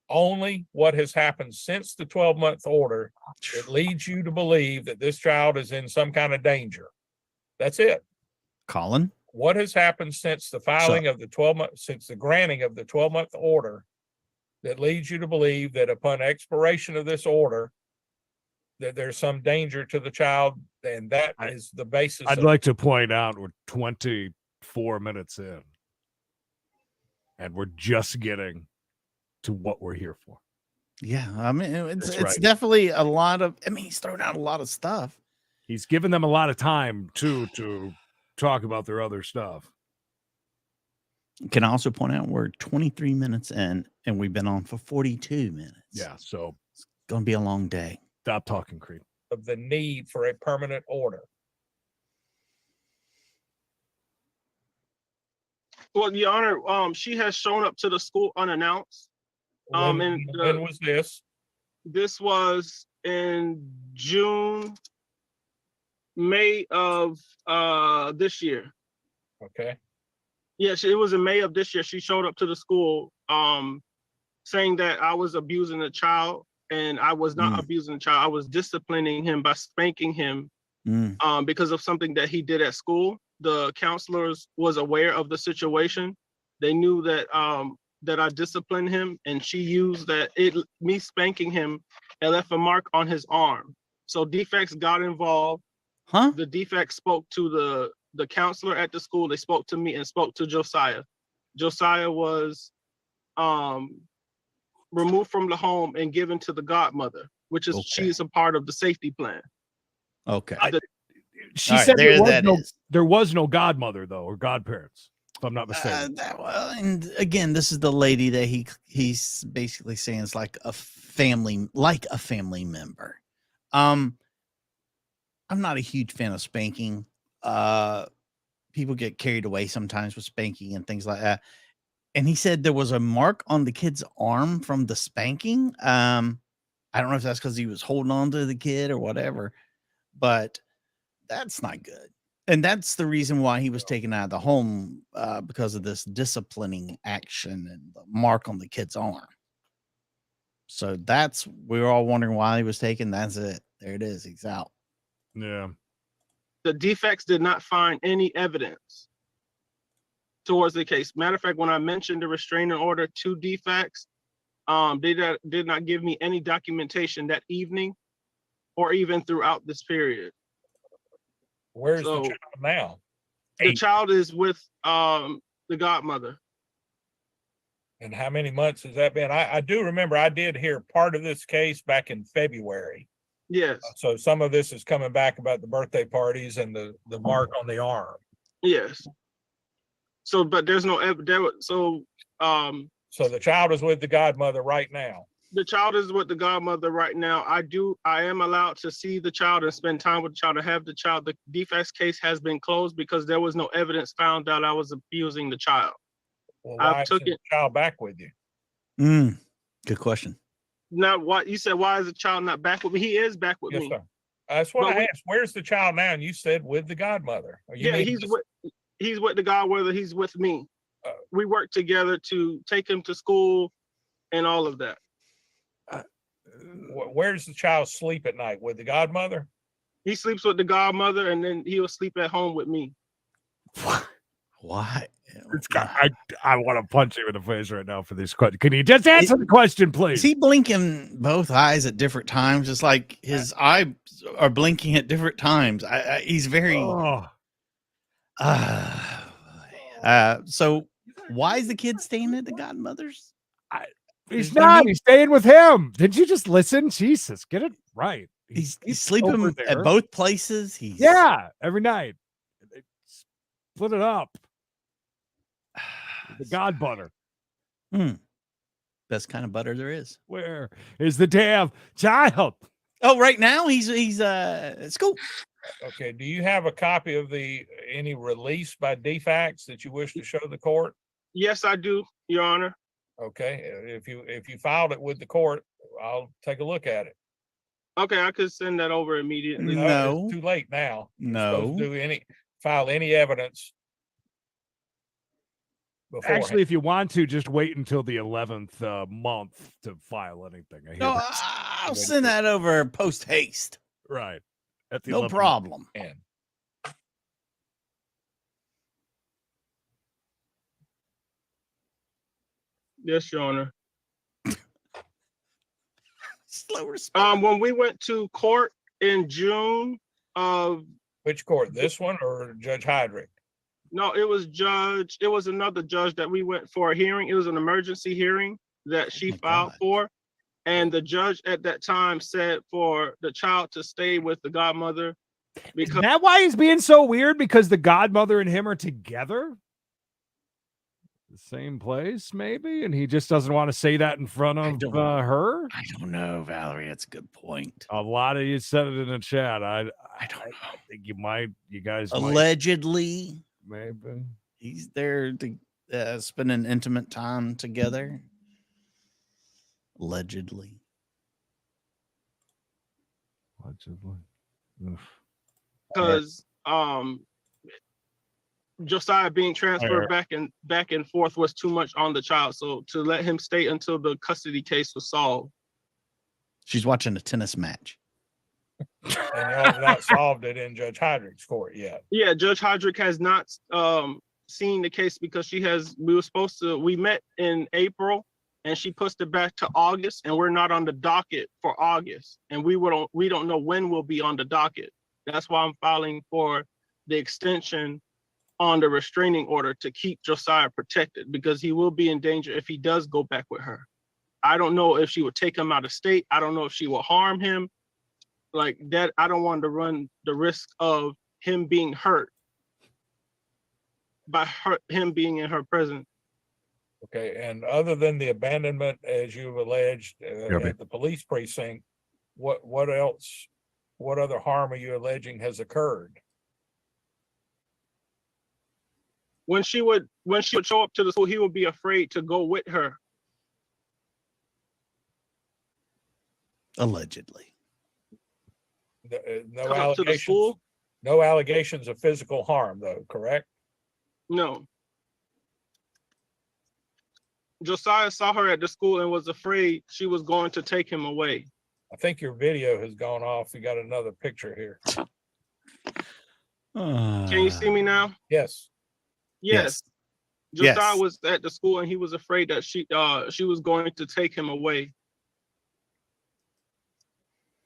Only what has happened since the 12-month order that leads you to believe that this child is in some kind of danger. That's it. Colin, What has happened since the filing of the 12-month, since the granting of the 12-month order that leads you to believe that upon expiration of this order, that there's some danger to the child, and that is the basis. I'd like to point out we're 24 minutes in, and we're just getting to what we're here for. yeah, I mean it's right. definitely a lot of. I mean, he's thrown out a lot of stuff. He's given them a lot of time to talk about their other stuff. Can I also point out we're 23 minutes in, and we've been on for 42 minutes. Yeah, so It's going to be a long day. stop talking, Creed. Of the need for a permanent order. Well, Your Honor, she has shown up to the school unannounced. When was this? This was in May of this year. Okay. Yes, it was in May of this year. She showed up to the school saying that I was abusing the child, and I was not abusing the child. I was disciplining him by spanking him because of something that he did at school. The counselors was aware of the situation. They knew that that I disciplined him, and she used me spanking him and left a mark on his arm. So defects got involved. The defect spoke to the counselor at the school. They spoke to me and spoke to Josiah. Josiah was removed from the home and given to the godmother, which is she's a part of the safety plan. Okay. She said there was no godmother though, or godparents, if I'm not mistaken. And again, this is the lady that he's basically saying is like a family member. I'm not a huge fan of spanking. People get carried away sometimes with spanking and things like that. And he said there was a mark on the kid's arm from the spanking. I don't know if that's because he was holding on to the kid or whatever, but that's not good. And that's the reason why he was taken out of the home, because of this disciplining action and the mark on the kid's arm. So we were all wondering why he was taken. That's it. There it is. He's out. Yeah. The defects did not find any evidence towards the case. Matter of fact, when I mentioned the restraining order to DFACS, they did not give me any documentation that evening or even throughout this period. Where's So, the child now? the child is with the godmother. And how many months has that been? I do remember I did hear part of this case back in February. Yes, So some of this is coming back about the birthday parties and the mark on the arm. yes. So, but there's no evidence. So the child is with the godmother right now. the child is with the godmother right now. I am allowed to see the child and spend time with the child and have the child. The DFACS case has been closed because there was no evidence found that I was abusing the child. Well, I why took isn't it. the child back with you? Good question. Now, what you said, why is the child not back with me? He is back with Yes, me. sir. That's what But I asked. Where's the child now? And you said with the godmother. Yeah, he's with the godmother. He's with me. We work together to take him to school and all of that. Where does the child sleep at night? With the godmother? He sleeps with the godmother, and then he'll sleep at home with me. Why? I want to punch you in the face right now for this question. Can you just answer the question, please? Is he blinking both eyes at different times? It's like his eyes are blinking at different times. He's very. Oh. So why is the kid staying at the godmother's? He's not. He's staying with him. Did you just listen? Jesus, get it right. He's sleeping at both places. Yeah, every night. Split it up. The god butter. Best kind of butter there is. Where is the damn child? Oh, right now he's at school. Okay. Do you have a copy of any release by DFACS that you wish to show the court? Yes, I do, Your Honor. Okay. If you filed it with the court, I'll take a look at it. Okay, I could send that over immediately. No. It's too late now. No. File any evidence. Beforehand. Actually, if you want to, just wait until the 11th month to file anything. No, I'll send that over post haste. Right. At the no 11th problem. And Yes, Your Honor. Slow response. When we went to court in June of which court? This one or Judge Heydrich? No, it was another judge that we went for a hearing. It was an emergency hearing that she filed for. And the judge at that time said for the child to stay with the godmother. Is that why he's being so weird? Because the godmother and him are together? The same place, maybe? And he just doesn't want to say that in front of her? I don't know, Valerie. That's a good point. A lot of you said it in the chat. I don't know. I think you guys allegedly. Maybe he's there to spend an intimate time together. Allegedly. Because Josiah being transferred back and forth was too much on the child. So to let him stay until the custody case was solved. She's watching a tennis match. And y'all have not solved it in Judge Heydrich's court yet. Yeah, Judge Heydrich has not seen the case because we met in April and she pushed it back to August, and we're not on the docket for August. And we don't know when we'll be on the docket. That's why I'm filing for the extension on the restraining order to keep Josiah protected, because he will be in danger if he does go back with her. I don't know if she would take him out of state. I don't know if she will harm him. Like that, I don't want to run the risk of him being hurt by him being in her presence. Okay, and other than the abandonment, as you've alleged at the police precinct, what else? What other harm are you alleging has occurred? When she would show up to the school, he would be afraid to go with her. Allegedly. No allegations. No allegations of physical harm, though, correct? No. Josiah saw her at the school and was afraid she was going to take him away. I think your video has gone off. We got another picture here. Can you see me now? Yes. Yes. Josiah Yes. was at the school and he was afraid that she was going to take him away.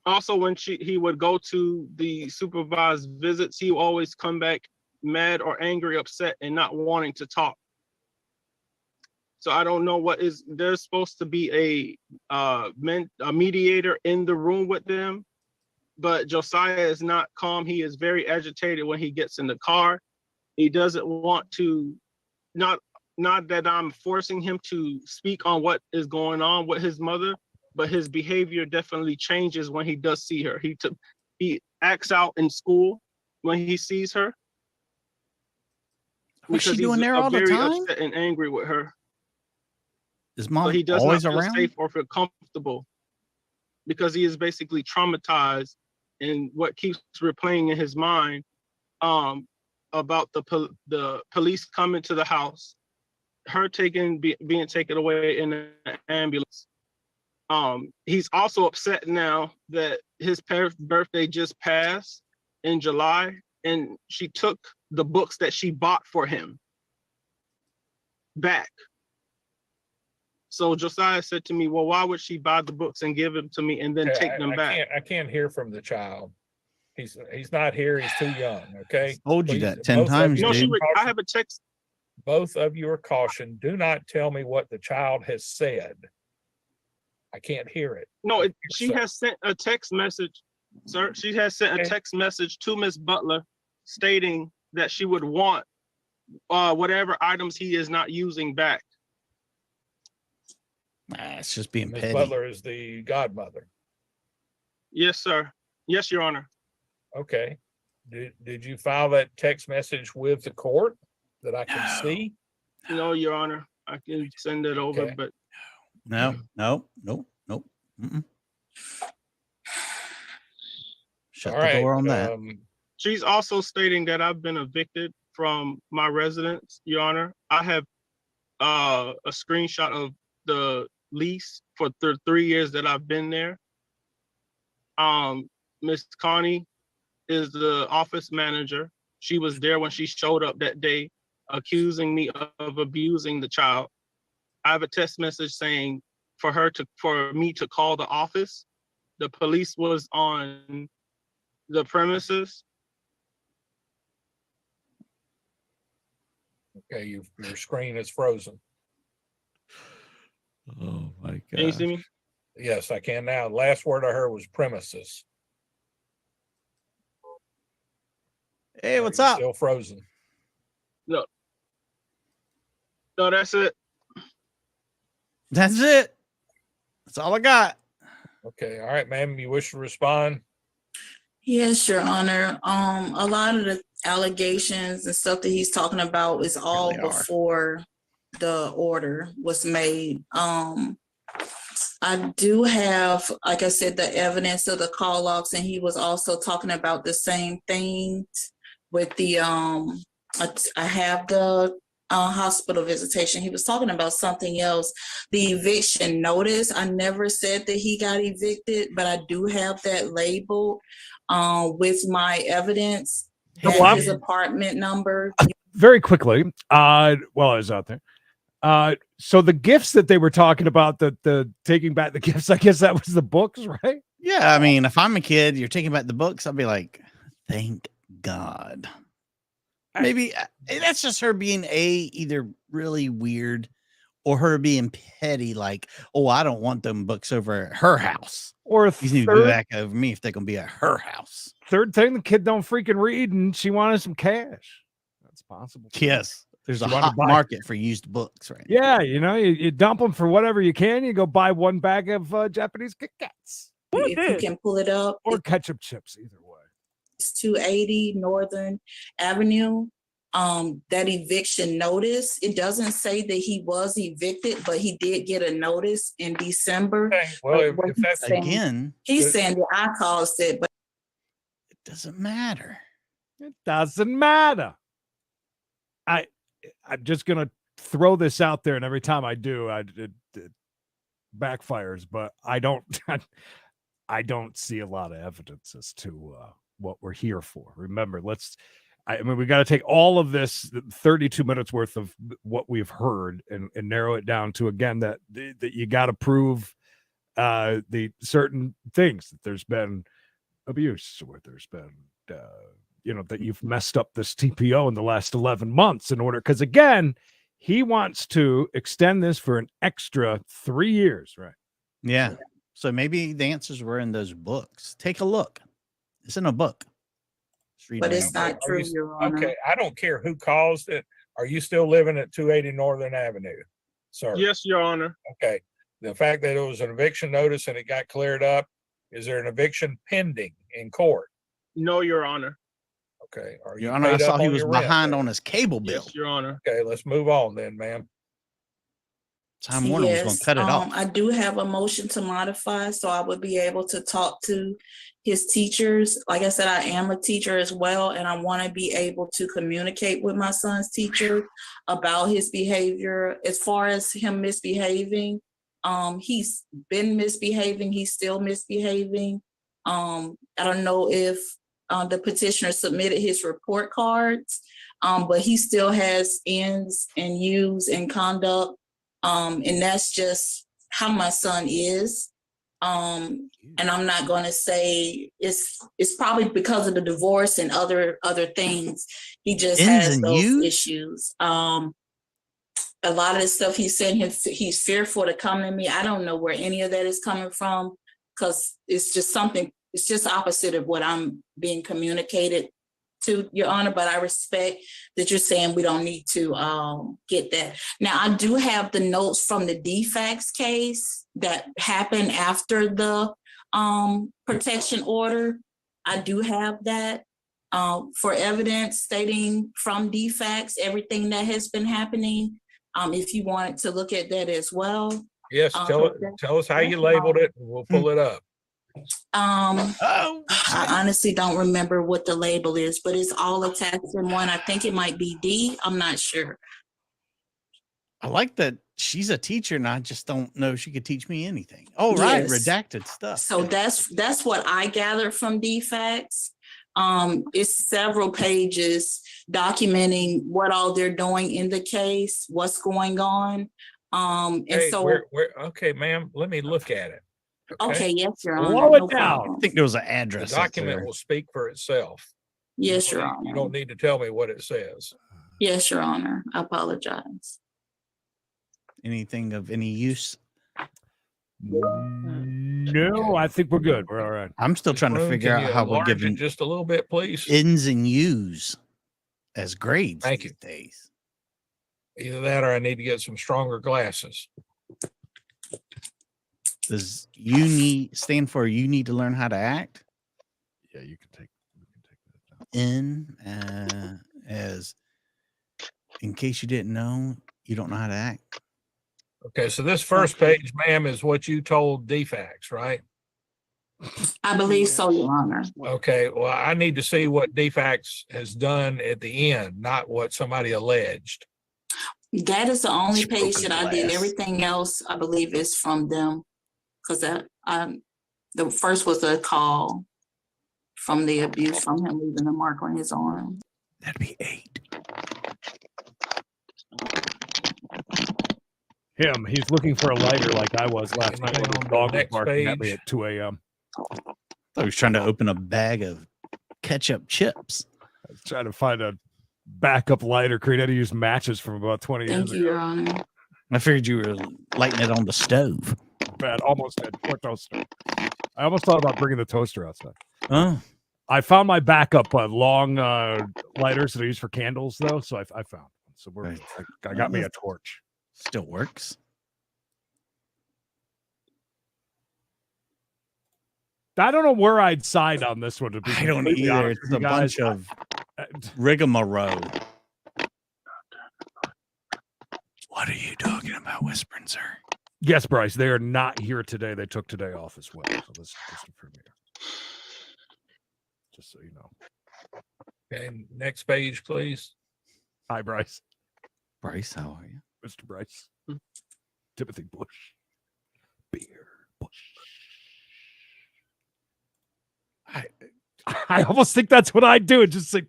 Also, when he would go to the supervised visits, he would always come back mad or angry, upset, and not wanting to talk. So I don't know what is, there's supposed to be a mediator in the room with them, but Josiah is not calm. He is very agitated when he gets in the car. He doesn't want to, not that I'm forcing him to speak on what is going on with his mother, but his behavior definitely changes when he does see her. He acts out in school when he sees her. What's she because doing he's there all the very time? upset and angry with her. Is So mom he does always not feel around? safe or feel comfortable because he is basically traumatized, and what keeps replaying in his mind about the police coming to the house, her being taken away in an ambulance. He's also upset now that his parents' birthday just passed in July, and she took the books that she bought for him back. So Josiah said to me, well, why would she buy the books and give them to me and then take them back? I can't hear from the child. He's not here. He's too young. Okay. Told you Please, that 10 both of times, you No, dude. I have a text. Both of you are cautioned. Do not tell me what the child has said. I can't hear it. No, she has sent a text message, sir. She has sent a text message to Miss Butler stating that she would want whatever items he is not using back. It's just being Ms. petty. Butler is the godmother. Yes, sir. Yes, Your Honor. Okay. Did you file that text message with the court that I can see? No, Your Honor. I can send it over, Okay. but No. Mm-mm. Shut All the right, door on that. she's also stating that I've been evicted from my residence, Your Honor. I have a screenshot of the lease for the 3 years that I've been there. Miss Connie is the office manager. She was there when she showed up that day, accusing me of abusing the child. I have a text message saying for me to call the office. The police was on the premises. Okay, your screen is frozen. Oh my Can you see me? Yes, I can now. Last word I heard was premises. Hey, what's You're up? Still frozen. No, that's it. That's it. That's all I got. Okay, all right, ma'am. You wish to respond? Yes, Your Honor. A lot of the allegations and stuff that he's talking about is all Really are. before the order was made. I do have, like I said, the evidence of the call logs, and he was also talking about the same things with the I have the hospital visitation. He was talking about something else. The eviction notice. I never said that he got evicted, but I do have that labeled with my evidence and his apartment number. Very quickly, while I was out there. So the gifts that they were talking about, the taking back the gifts, I guess that was the books, right? Yeah, I mean, if I'm a kid, you're taking back the books, I'll be like, thank God. Maybe that's just her being either really weird or her being petty, like, oh, I don't want them books over at her house. Or These need to be back over me if they're gonna be at her house. Third thing, the kid don't freaking read, and she wanted some cash. That's possible. Yes, there's a She wanted to hot buy- market for used books right now. Yeah, you dump them for whatever you can. You go buy one bag of Japanese Kit Kats If you can pull it up, or ketchup chips, either way. it's 280 Northern Avenue. That eviction notice, it doesn't say that he was evicted, but he did get a notice in December. Okay, well, But if that's Again, he's saying that I caused it, but it doesn't matter. It doesn't matter. I'm just gonna throw this out there, and every time I do, it backfires. But I don't I don't see a lot of evidence as to what we're here for. Remember, I mean, we got to take all of this 32 minutes worth of what we've heard and narrow it down to, again, that you got to prove the certain things, that there's been abuse, or there's been, that you've messed up this TPO in the last 11 months in order, because again, he wants to extend this for an extra 3 years, right? Yeah. So maybe the answers were in those books. Take a look. It's in a book. But it's not true, Your Honor. Okay, I don't care who caused it. Are you still living at 280 Northern Avenue, sir? Yes, Your Honor. Okay. The fact that it was an eviction notice and it got cleared up, is there an eviction pending in court? No, Your Honor. Okay. Are Your you Honor, I paid saw up he on was your rent behind then? on his cable bill. Yes, Your Honor. Okay, let's move on then, ma'am. Time Warner was going to cut it off. I do have a motion to modify, so I would be able to talk to his teachers. Like I said, I am a teacher as well, and I want to be able to communicate with my son's teacher about his behavior. As far as him misbehaving, he's been misbehaving. He's still misbehaving. I don't know if the petitioner submitted his report cards, but he still has ins and U's in conduct. And that's just how my son is. And I'm not going to say it's probably because of the divorce and other things. He just has those issues. A lot of the stuff he's saying, he's fearful to come to me. I don't know where any of that is coming from, because it's just something, it's just opposite of what I'm being communicated to, Your Honor, but I respect that you're saying we don't need to get that. Now, I do have the notes from the defects case that happened after the protection order. I do have that for evidence stating from defects everything that has been happening. If you wanted to look at that as well. Yes, tell us how you labeled it, and we'll pull it up. I honestly don't remember what the label is, but it's all attached in one. I think it might be D. I'm not sure. I like that she's a teacher, and I just don't know if she could teach me anything. Oh, right, Yes. redacted stuff. So that's what I gathered from defects. It's several pages documenting what all they're doing in the case, what's going on. Hey, okay, ma'am, let me look at it. Okay, yes, Your Honor. Slow it no down. problem. I think there was an The address. document will speak for itself. Yes, Your You Honor. don't need to tell me what it says. Yes, Your Honor. I apologize. Anything of any use? No, I think we're good. We're all right. I'm still trying to figure Can out you how we're enlarge it giving just a little bit, please. ins and U's as grades Thank these days. Either that or I need to get some stronger glasses. Does you need stand for you need to learn how to act? Yeah, you can take that down. In as in case you didn't know, you don't know how to act. Okay, so this first page, ma'am, is what you told defects, right? I believe so, Your Honor. Okay, well, I need to see what defects has done at the end, not what somebody alleged. That is the only page Spoken that I did. glass. Everything else, I believe, is from them. Because the first was a call from the abuse from him leaving a mark on his arm. That'd be 8. Him, he's looking for a lighter like I was last night when the dog was Next barking at me page. at 2 a.m. Thought he was trying to open a bag of ketchup chips. I was trying to find a backup lighter. Creed had to use matches from about 20 years Thank you, ago. Your Honor. I figured you were lighting it on the stove. Bad, almost had poor toaster. I almost thought about bringing the toaster outside. Oh, I found my backup long lighters that I use for candles, though. So I found one. So Right. I got me a torch. still works. I don't know where I'd side on this one. To be I don't completely either. honest It's with a you guys. bunch of rigmarole. What are you talking about, whispering, sir? Yes, Bryce. They are not here today. They took today off as well. So this is just a premiere. Just so you know. Okay, next page, please. Hi, Bryce. Bryce, how are you? Mr. Bryce. Timothy Bush. Beer Bush. I almost think that's what I'd do. Just say,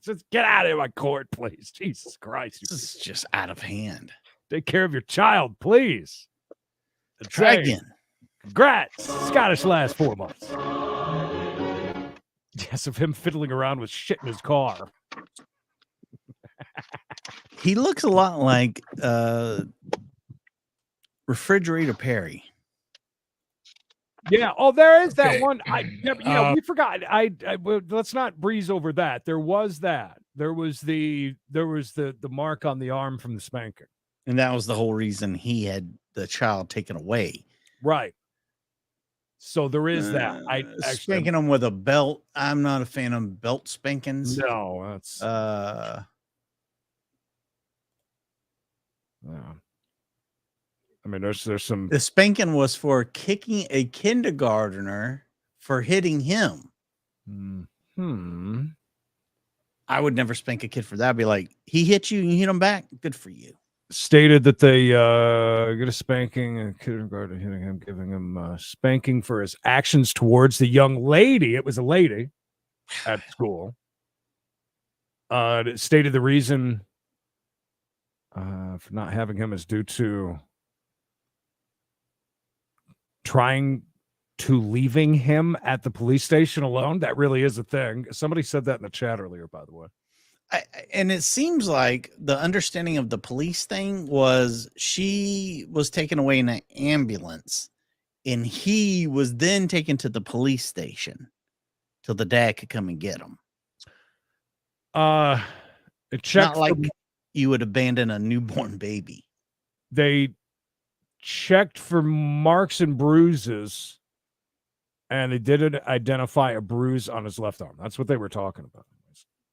just get out of my court, please. Jesus Christ. This is just out of hand. Take care of your child, please. Try again. Congrats. Scottish last 4 months. Yes, of him fiddling around with shit in his car. He looks a lot like Refrigerator Perry. Yeah. Oh, there is that Okay. one. We forgot. Let's not breeze over that. There was that. There was the mark on the arm from the spanking. And that was the whole reason he had the child taken away. Right. So there is that. Spanking him with a belt. I'm not a fan of belt spankings. No, that's yeah. I mean, there's some. The spanking was for kicking a kindergartner for hitting him. I would never spank a kid for that. I'd be like, he hit you and you hit him back. Good for you. Stated that they get a spanking, a kindergarten hitting him, giving him spanking for his actions towards the young lady. It was a lady at school. It stated the reason for not having him is due to trying to leaving him at the police station alone. That really is a thing. Somebody said that in the chat earlier, by the way. And it seems like the understanding of the police thing was she was taken away in an ambulance and he was then taken to the police station till the dad could come and get him. It checked not like you would abandon a newborn baby. They checked for marks and bruises and they didn't identify a bruise on his left arm. That's what they were talking about.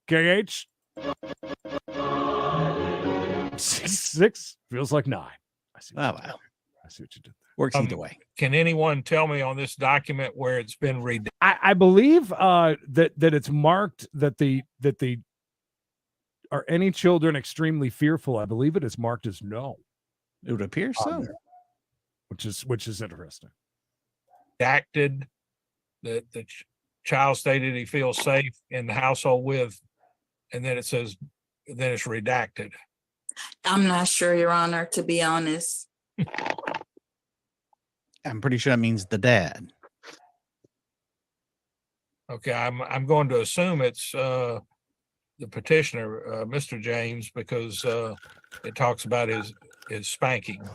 KH 6 feels like 9. I see. Wow. I see what you did there. Works either way. Can anyone tell me on this document where it's been redacted? I believe that it's marked that the are any children extremely fearful. I believe it is marked as no. It would appear so. There, which is interesting. Redacted that the child stated he feels safe in the household with, and then it says, then it's redacted. I'm not sure, Your Honor, to be honest. I'm pretty sure that means the dad. Okay, I'm going to assume it's the petitioner, Mr. James, because it talks about his spanking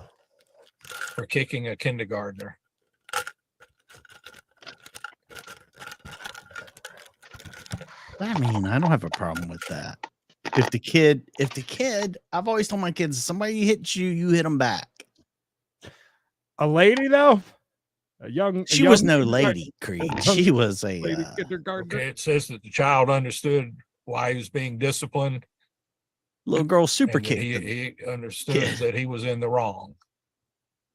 for kicking a kindergartner. I mean, I don't have a problem with that. If the kid, I've always told my kids, somebody hits you, you hit them back. A lady though, she was no lady, Creed. She was a lady kindergartner. Okay, it says that the child understood why he was being disciplined. Little girl super and kicked. He understood that he was in the wrong.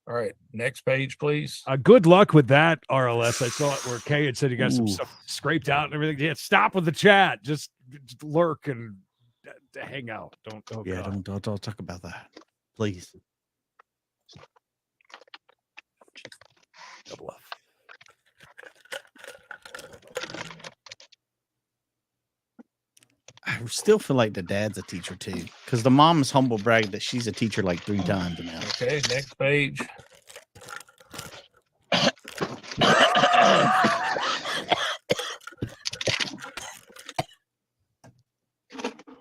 All right, next page, please. Good luck with that, RLS. I saw it where Kay had said you got some stuff scraped out and everything. Yeah, stop with the chat. Just lurk and hang out. Don't talk about that, please. Double F. I still feel like the dad's a teacher too, because the mom's humble bragged that she's a teacher like 3 times now. Okay, next page.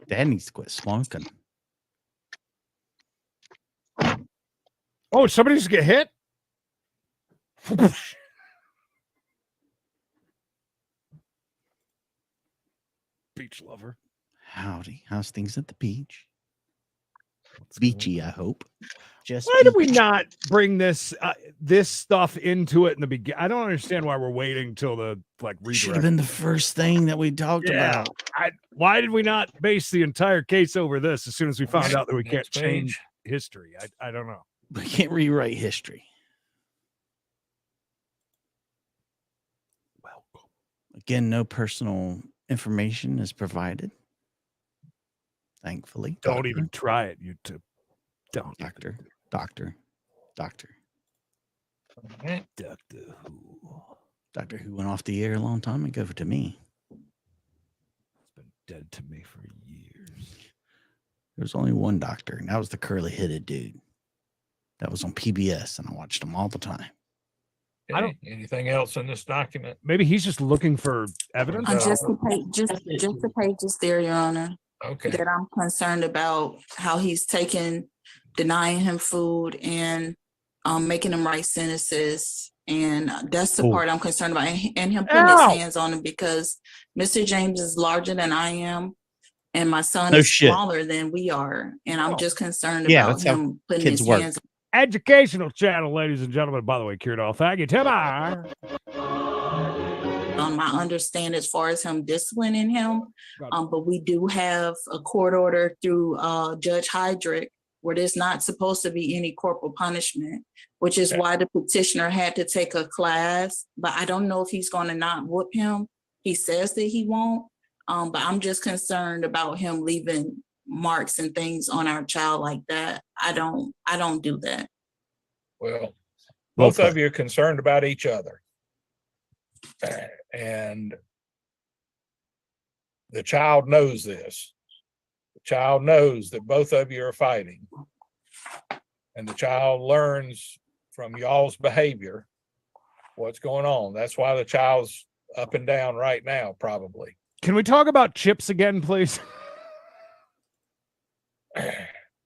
Dad needs to quit smoking. Oh, somebody just get hit? Beach lover. Howdy. How's things at the beach? Beachy, I hope. Just why did we not bring this stuff into it in the beginning? I don't understand why we're waiting till the redirect. Should have been the first thing that we talked about. Why did we not base the entire case over this as soon as we found out that we can't change history? I don't know. We can't rewrite history. Welcome. Again, no personal information is provided. Thankfully. Don't even try it, YouTube. Don't. Doctor. Okay. Doctor Who. Doctor Who went off the air a long time ago to me. dead to me for years. There's only one doctor, and that was the curly-headed dude. That was on PBS, and I watched him all the time. Okay, anything else in this document? Maybe he's just looking for evidence. Just the pages there, Your Honor, Okay, that I'm concerned about how he's denying him food and making him write sentences. And that's the part I'm concerned about. And him putting his hands on him because Mr. James is larger than I am. And my son is smaller than we are. And I'm just concerned about him putting his hands on. Educational channel, ladies and gentlemen. By the way, Kirdall, thank you. I understand as far as him disciplining him, but we do have a court order through Judge Heydrich where there's not supposed to be any corporal punishment, which is why the petitioner had to take a class. But I don't know if he's going to not whoop him. He says that he won't, but I'm just concerned about him leaving marks and things on our child like that. I don't do that. well, both of you are concerned about each other. And the child knows this. The child knows that both of you are fighting. And the child learns from y'all's behavior what's going on. That's why the child's up and down right now, probably. Can we talk about chips again, please?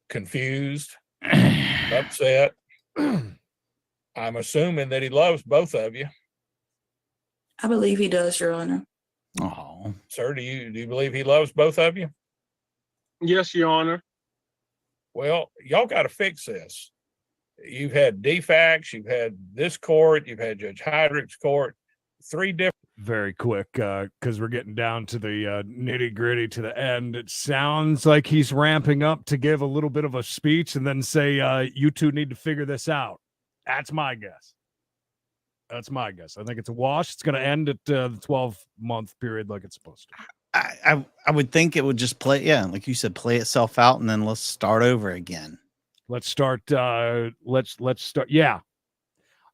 Confused, upset. I'm assuming that he loves both of you. I believe he does, Your Honor. Oh, Sir, do you believe he loves both of you? Yes, Your Honor. Well, y'all got to fix this. You've had DFACS, you've had this court, you've had Judge Heydrich's court, 3 different. Very quick, because we're getting down to the nitty gritty to the end. It sounds like he's ramping up to give a little bit of a speech and then say, you two need to figure this out. That's my guess. I think it's a wash. It's going to end at the 12-month period like it's supposed to. I would think it would just play, like you said, play itself out, and then let's start over again. Let's start. Let's start. Yeah.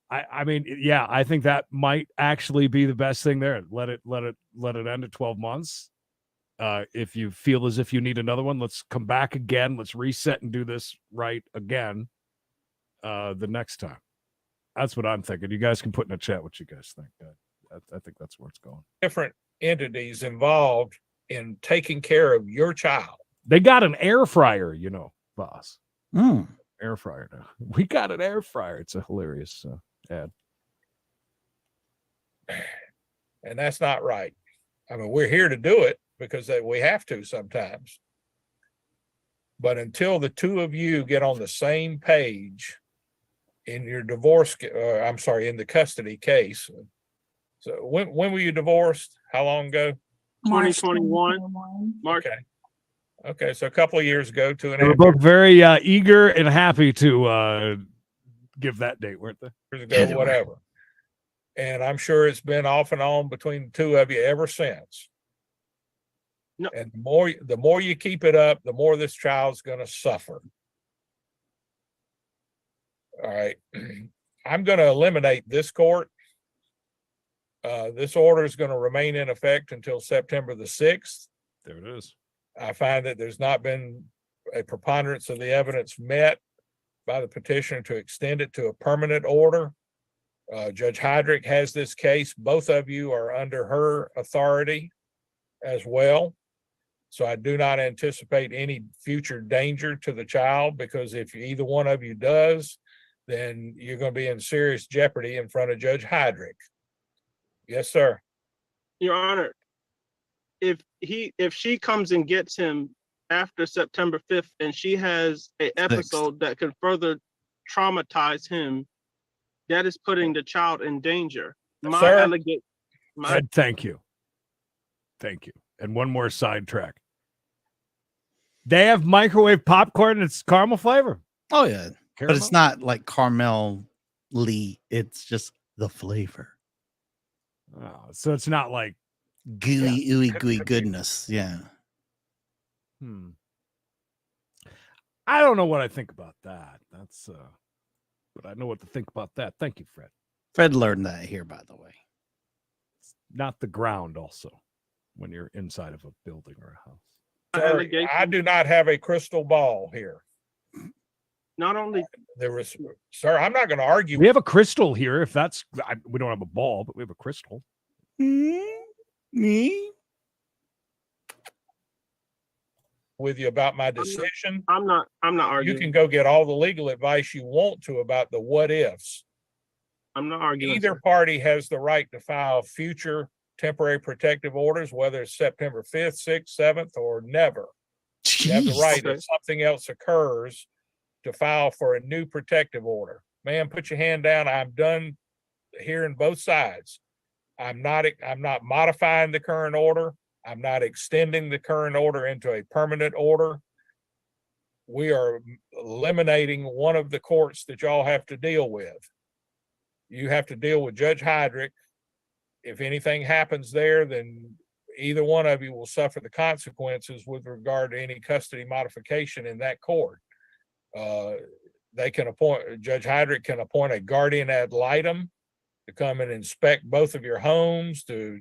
I mean, yeah, I think that might actually be the best thing there. Let it end at 12 months. If you feel as if you need another one, let's come back again. Let's reset and do this right again the next time. That's what I'm thinking. You guys can put in a chat what you guys think. I think that's where it's going. Different entities involved in taking care of your child. They got an air fryer, boss. Mm. Air fryer now. We got an air fryer. It's a hilarious ad. And that's not right. I mean, we're here to do it because we have to sometimes. But until the two of you get on the same page in your divorce, in the custody case. So when were you divorced? How long ago? 2021. Mark. Okay. So a couple of years ago, 2.5 They were both very eager and happy to give that date, weren't they? years ago, whatever. And I'm sure it's been off and on between the two of you ever since. No. And the more you keep it up, the more this child's going to suffer. All right. I'm going to eliminate this court. This order is going to remain in effect until September the 6th. There it is. I find that there's not been a preponderance of the evidence met by the petitioner to extend it to a permanent order. Judge Heydrich has this case. Both of you are under her authority as well. So I do not anticipate any future danger to the child, because if either one of you does, then you're going to be in serious jeopardy in front of Judge Heydrich. Yes, sir. Your Honor, if she comes and gets him after September 5th and she has an episode that could further traumatize him, that is putting the child in danger. Thank you. And one more sidetrack. They have microwave popcorn. It's caramel flavor. Oh yeah. Caramel? But it's not like caramel-y. It's just the flavor. Oh, so it's not like gooey, ooey gooey goodness. Yeah. I don't know what I think about that. That's but I know what to think about that. Thank you, Fred. Fred learned that here, by the way. It's not the ground also. when you're inside of a building or a house. Sir, I do not have a crystal ball here. Not only Sir, I'm not going to argue. We have a crystal here. If that's, we don't have a ball, but we have a crystal. Me? With you about my decision. I'm not arguing. You can go get all the legal advice you want to about the what ifs. I'm not arguing. Either party has the right to file future temporary protective orders, whether it's September 5th, 6th, 7th, or never. You have the right if something else occurs to file for a new protective order. Man, put your hand down. I'm done hearing both sides. I'm not modifying the current order. I'm not extending the current order into a permanent order. We are eliminating one of the courts that y'all have to deal with. You have to deal with Judge Heydrich. If anything happens there, then either one of you will suffer the consequences with regard to any custody modification in that court. They can appoint, Judge Heydrich can appoint a guardian ad litem to come and inspect both of your homes, to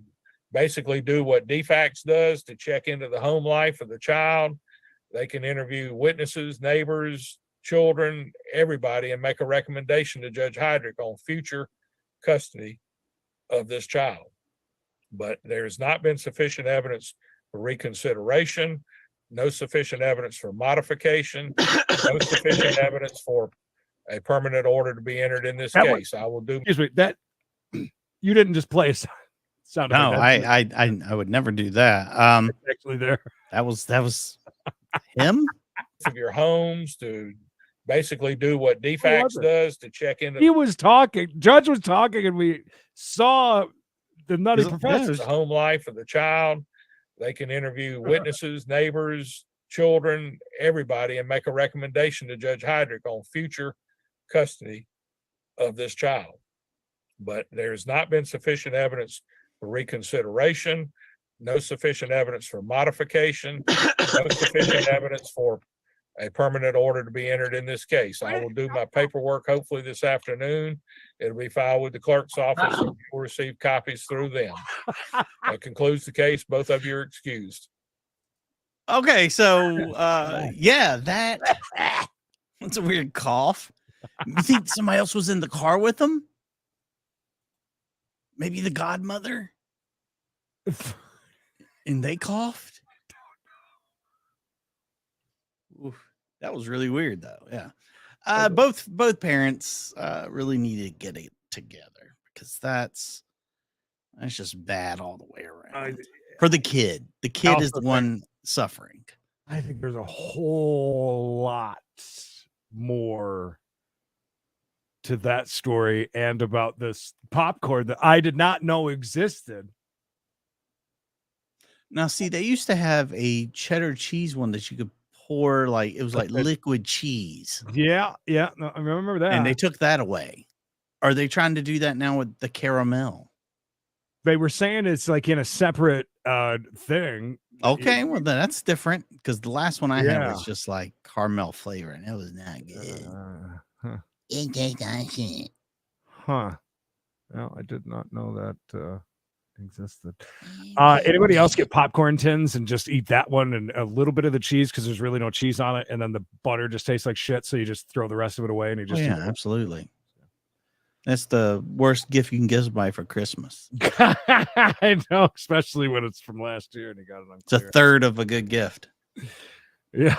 basically do what DFACS does, to check into the home life of the child. They can interview witnesses, neighbors, children, everybody, and make a recommendation to Judge Heydrich on future custody of this child. But there's not been sufficient evidence for reconsideration, no sufficient evidence for modification, no sufficient evidence for a permanent order to be entered in this case. I will do. Excuse me, that you didn't just play a sound. No, I would never do that. Actually, there. That was him. Of your homes to basically do what DFACS does to check into. He was talking. Judge was talking, and we saw the nutty professor. The home life of the child. They can interview witnesses, neighbors, children, everybody, and make a recommendation to Judge Heydrich on future custody of this child. But there's not been sufficient evidence for reconsideration, no sufficient evidence for modification, no sufficient evidence for a permanent order to be entered in this case. I will do my paperwork hopefully this afternoon. It'll be filed with the clerk's office, and you'll receive copies through them. That concludes the case. Both of you are excused. Okay, so yeah, that's a weird cough. You think somebody else was in the car with him? Maybe the godmother? And they coughed? Oof, that was really weird, though. Yeah. Both parents really need to get it together, because that's just bad all the way around. For the kid. The kid is the one suffering. I think there's a whole lot more to that story and about this popcorn that I did not know existed. Now, see, they used to have a cheddar cheese one that you could pour, like, it was like liquid cheese. Yeah, no, I remember that. And they took that away. Are they trying to do that now with the caramel? They were saying it's like in a separate thing. Okay, well, then that's different, because the last one I had was just like caramel flavor, and it was not good. It tastes like shit. Huh. Well, I did not know that existed. Anybody else get popcorn tins and just eat that one and a little bit of the cheese, because there's really no cheese on it, and then the butter just tastes like shit, so you just throw the rest of it away and you just absolutely. That's the worst gift you can give somebody for Christmas. I know, especially when it's from last year and you got it on It's a third of a good gift. Yeah.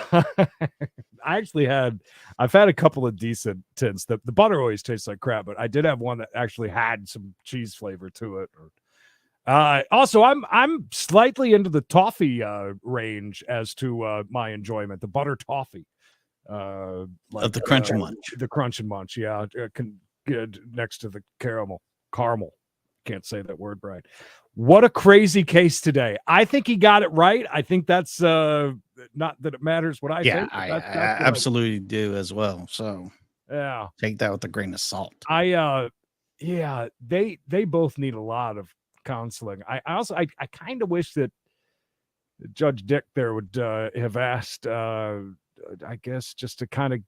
I've had a couple of decent tins. The butter always tastes like crap, but I did have one that actually had some cheese flavor to it. Also, I'm slightly into the toffee range as to my enjoyment. The butter toffee, of the Crunch and Munch. The Crunch and Munch, yeah, good next to the caramel. Can't say that word right. What a crazy case today. I think he got it right. I think that's not that it matters what I think. I absolutely do as well. So yeah, take that with a grain of salt. They both need a lot of counseling. I also kind of wish that Judge Dick there would have asked I guess just to kind of,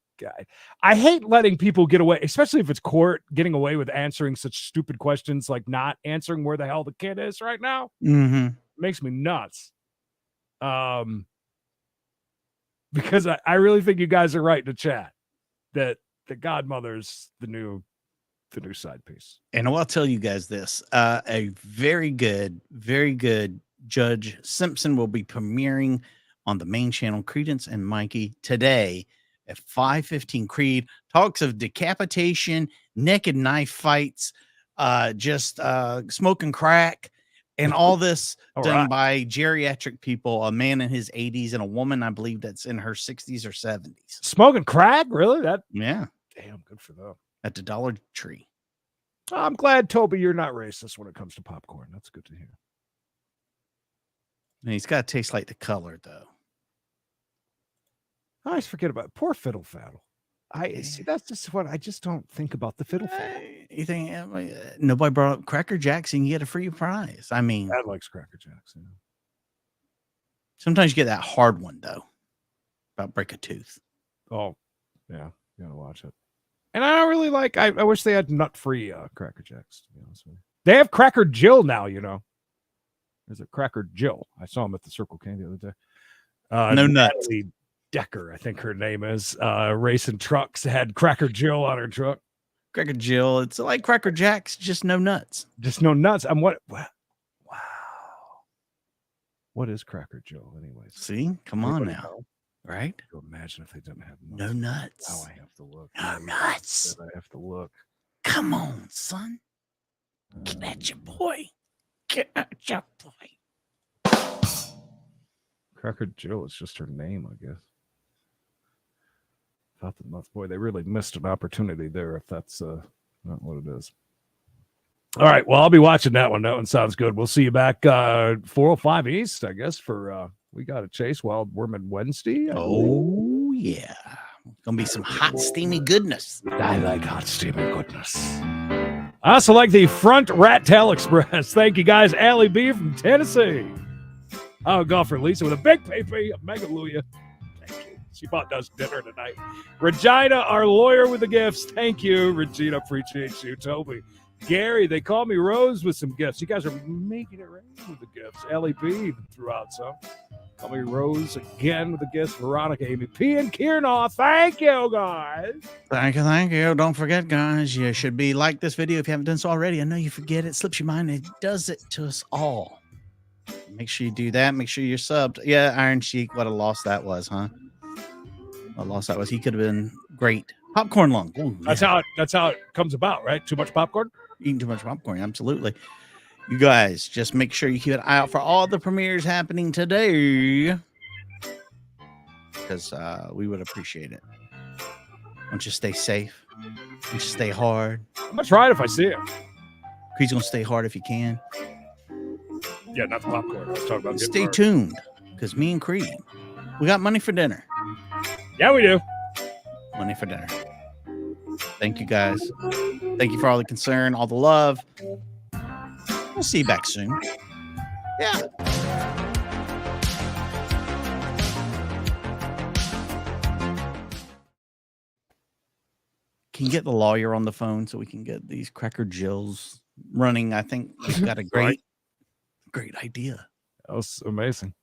I hate letting people get away, especially if it's court, getting away with answering such stupid questions, like not answering where the hell the kid is right now. Mm-hmm. makes me nuts. Because I really think you guys are right in the chat that the godmother's the new side piece. And I'll tell you guys this: a very good Judge Simpson will be premiering on the main channel, Credence and Mikey, today at 5:15. Creed talks of decapitation, naked knife fights, just smoking crack, and all this done by geriatric people, a man in his 80s and a woman, I believe, that's in her 60s or 70s. Smoking crack? Really? Yeah. Damn, good for them. At the Dollar Tree. I'm glad, Toby, you're not racist when it comes to popcorn. That's good to hear. And he's got to taste like the color, though. I always forget about it. Poor Fiddle Faddle. I see. That's just what I just don't think about the Fiddle Faddle. You think nobody brought up Cracker Jacks and you get a free prize? I mean, Dad likes Cracker Jacks. Yeah. Sometimes you get that hard one though. About break a tooth. Oh, yeah, you gotta watch it. And I don't really like. I wish they had nut-free Cracker Jacks. To be honest with you, they have Cracker Jill now. You know, there's a Cracker Jill. I saw him at the Circle K the other day. No nuts. Natalie Decker, I think her name is. Racing trucks had Cracker Jill on her truck. Cracker Jill. It's like Cracker Jacks, just no nuts. Just no nuts. Wow. What is Cracker Jill, anyways? See, come on Anybody now. know? Right? Imagine if they didn't have nuts. No nuts. Now I have to look. No nuts. I have to look. Come on, son. Get at your boy. Get at your boy. Cracker Jill is just her name, I guess. Thought the nuts. Boy, they really missed an opportunity there if that's not what it is. All right. Well, I'll be watching that one. That one sounds good. We'll see you back 405 East, I guess, for We Got a Chase Wild Wormid Wednesday. Oh, yeah. It's going to be some hot, steamy goodness. I like hot, steamy goodness. I also like the Front Rat Tail Express. Thank you, guys. Allie B from Tennessee. Oh, golfer Lisa with a big PP. A megaluya. Thank you. She bought us dinner tonight. Regina, our lawyer with the gifts. Thank you, Regina. Appreciate you. Toby. Gary, they call me Rose with some gifts. You guys are making it rain with the gifts. Ellie B even threw out some. Call me Rose again with the gifts. Veronica, Amy P, and Kiernaw. Thank you, guys. Thank you. Don't forget, guys, you should be like this video if you haven't done so already. I know you forget it. Slips your mind. It does it to us all. Make sure you do that. Make sure you're subbed. Yeah, Iron Sheik, what a loss that was, huh? What a loss that was. He could have been great. Popcorn lung. Ooh, yeah. That's how it comes about, right? Too much popcorn? Eating too much popcorn, absolutely. You guys just make sure you keep an eye out for all the premieres happening today, because we would appreciate it. Don't you stay safe? Don't you stay hard? I'm gonna try it if I see it. Creed's gonna stay hard if you can. Yeah, not the popcorn. I was talking about. Stay tuned, because me and Creed, we got money for dinner. Yeah, we do. Money for dinner. Thank you, guys. Thank you for all the concern, all the love. We'll see you back soon. Yeah. Can you get the lawyer on the phone so we can get these Cracker Jills running? I think he's got a great idea. That was amazing.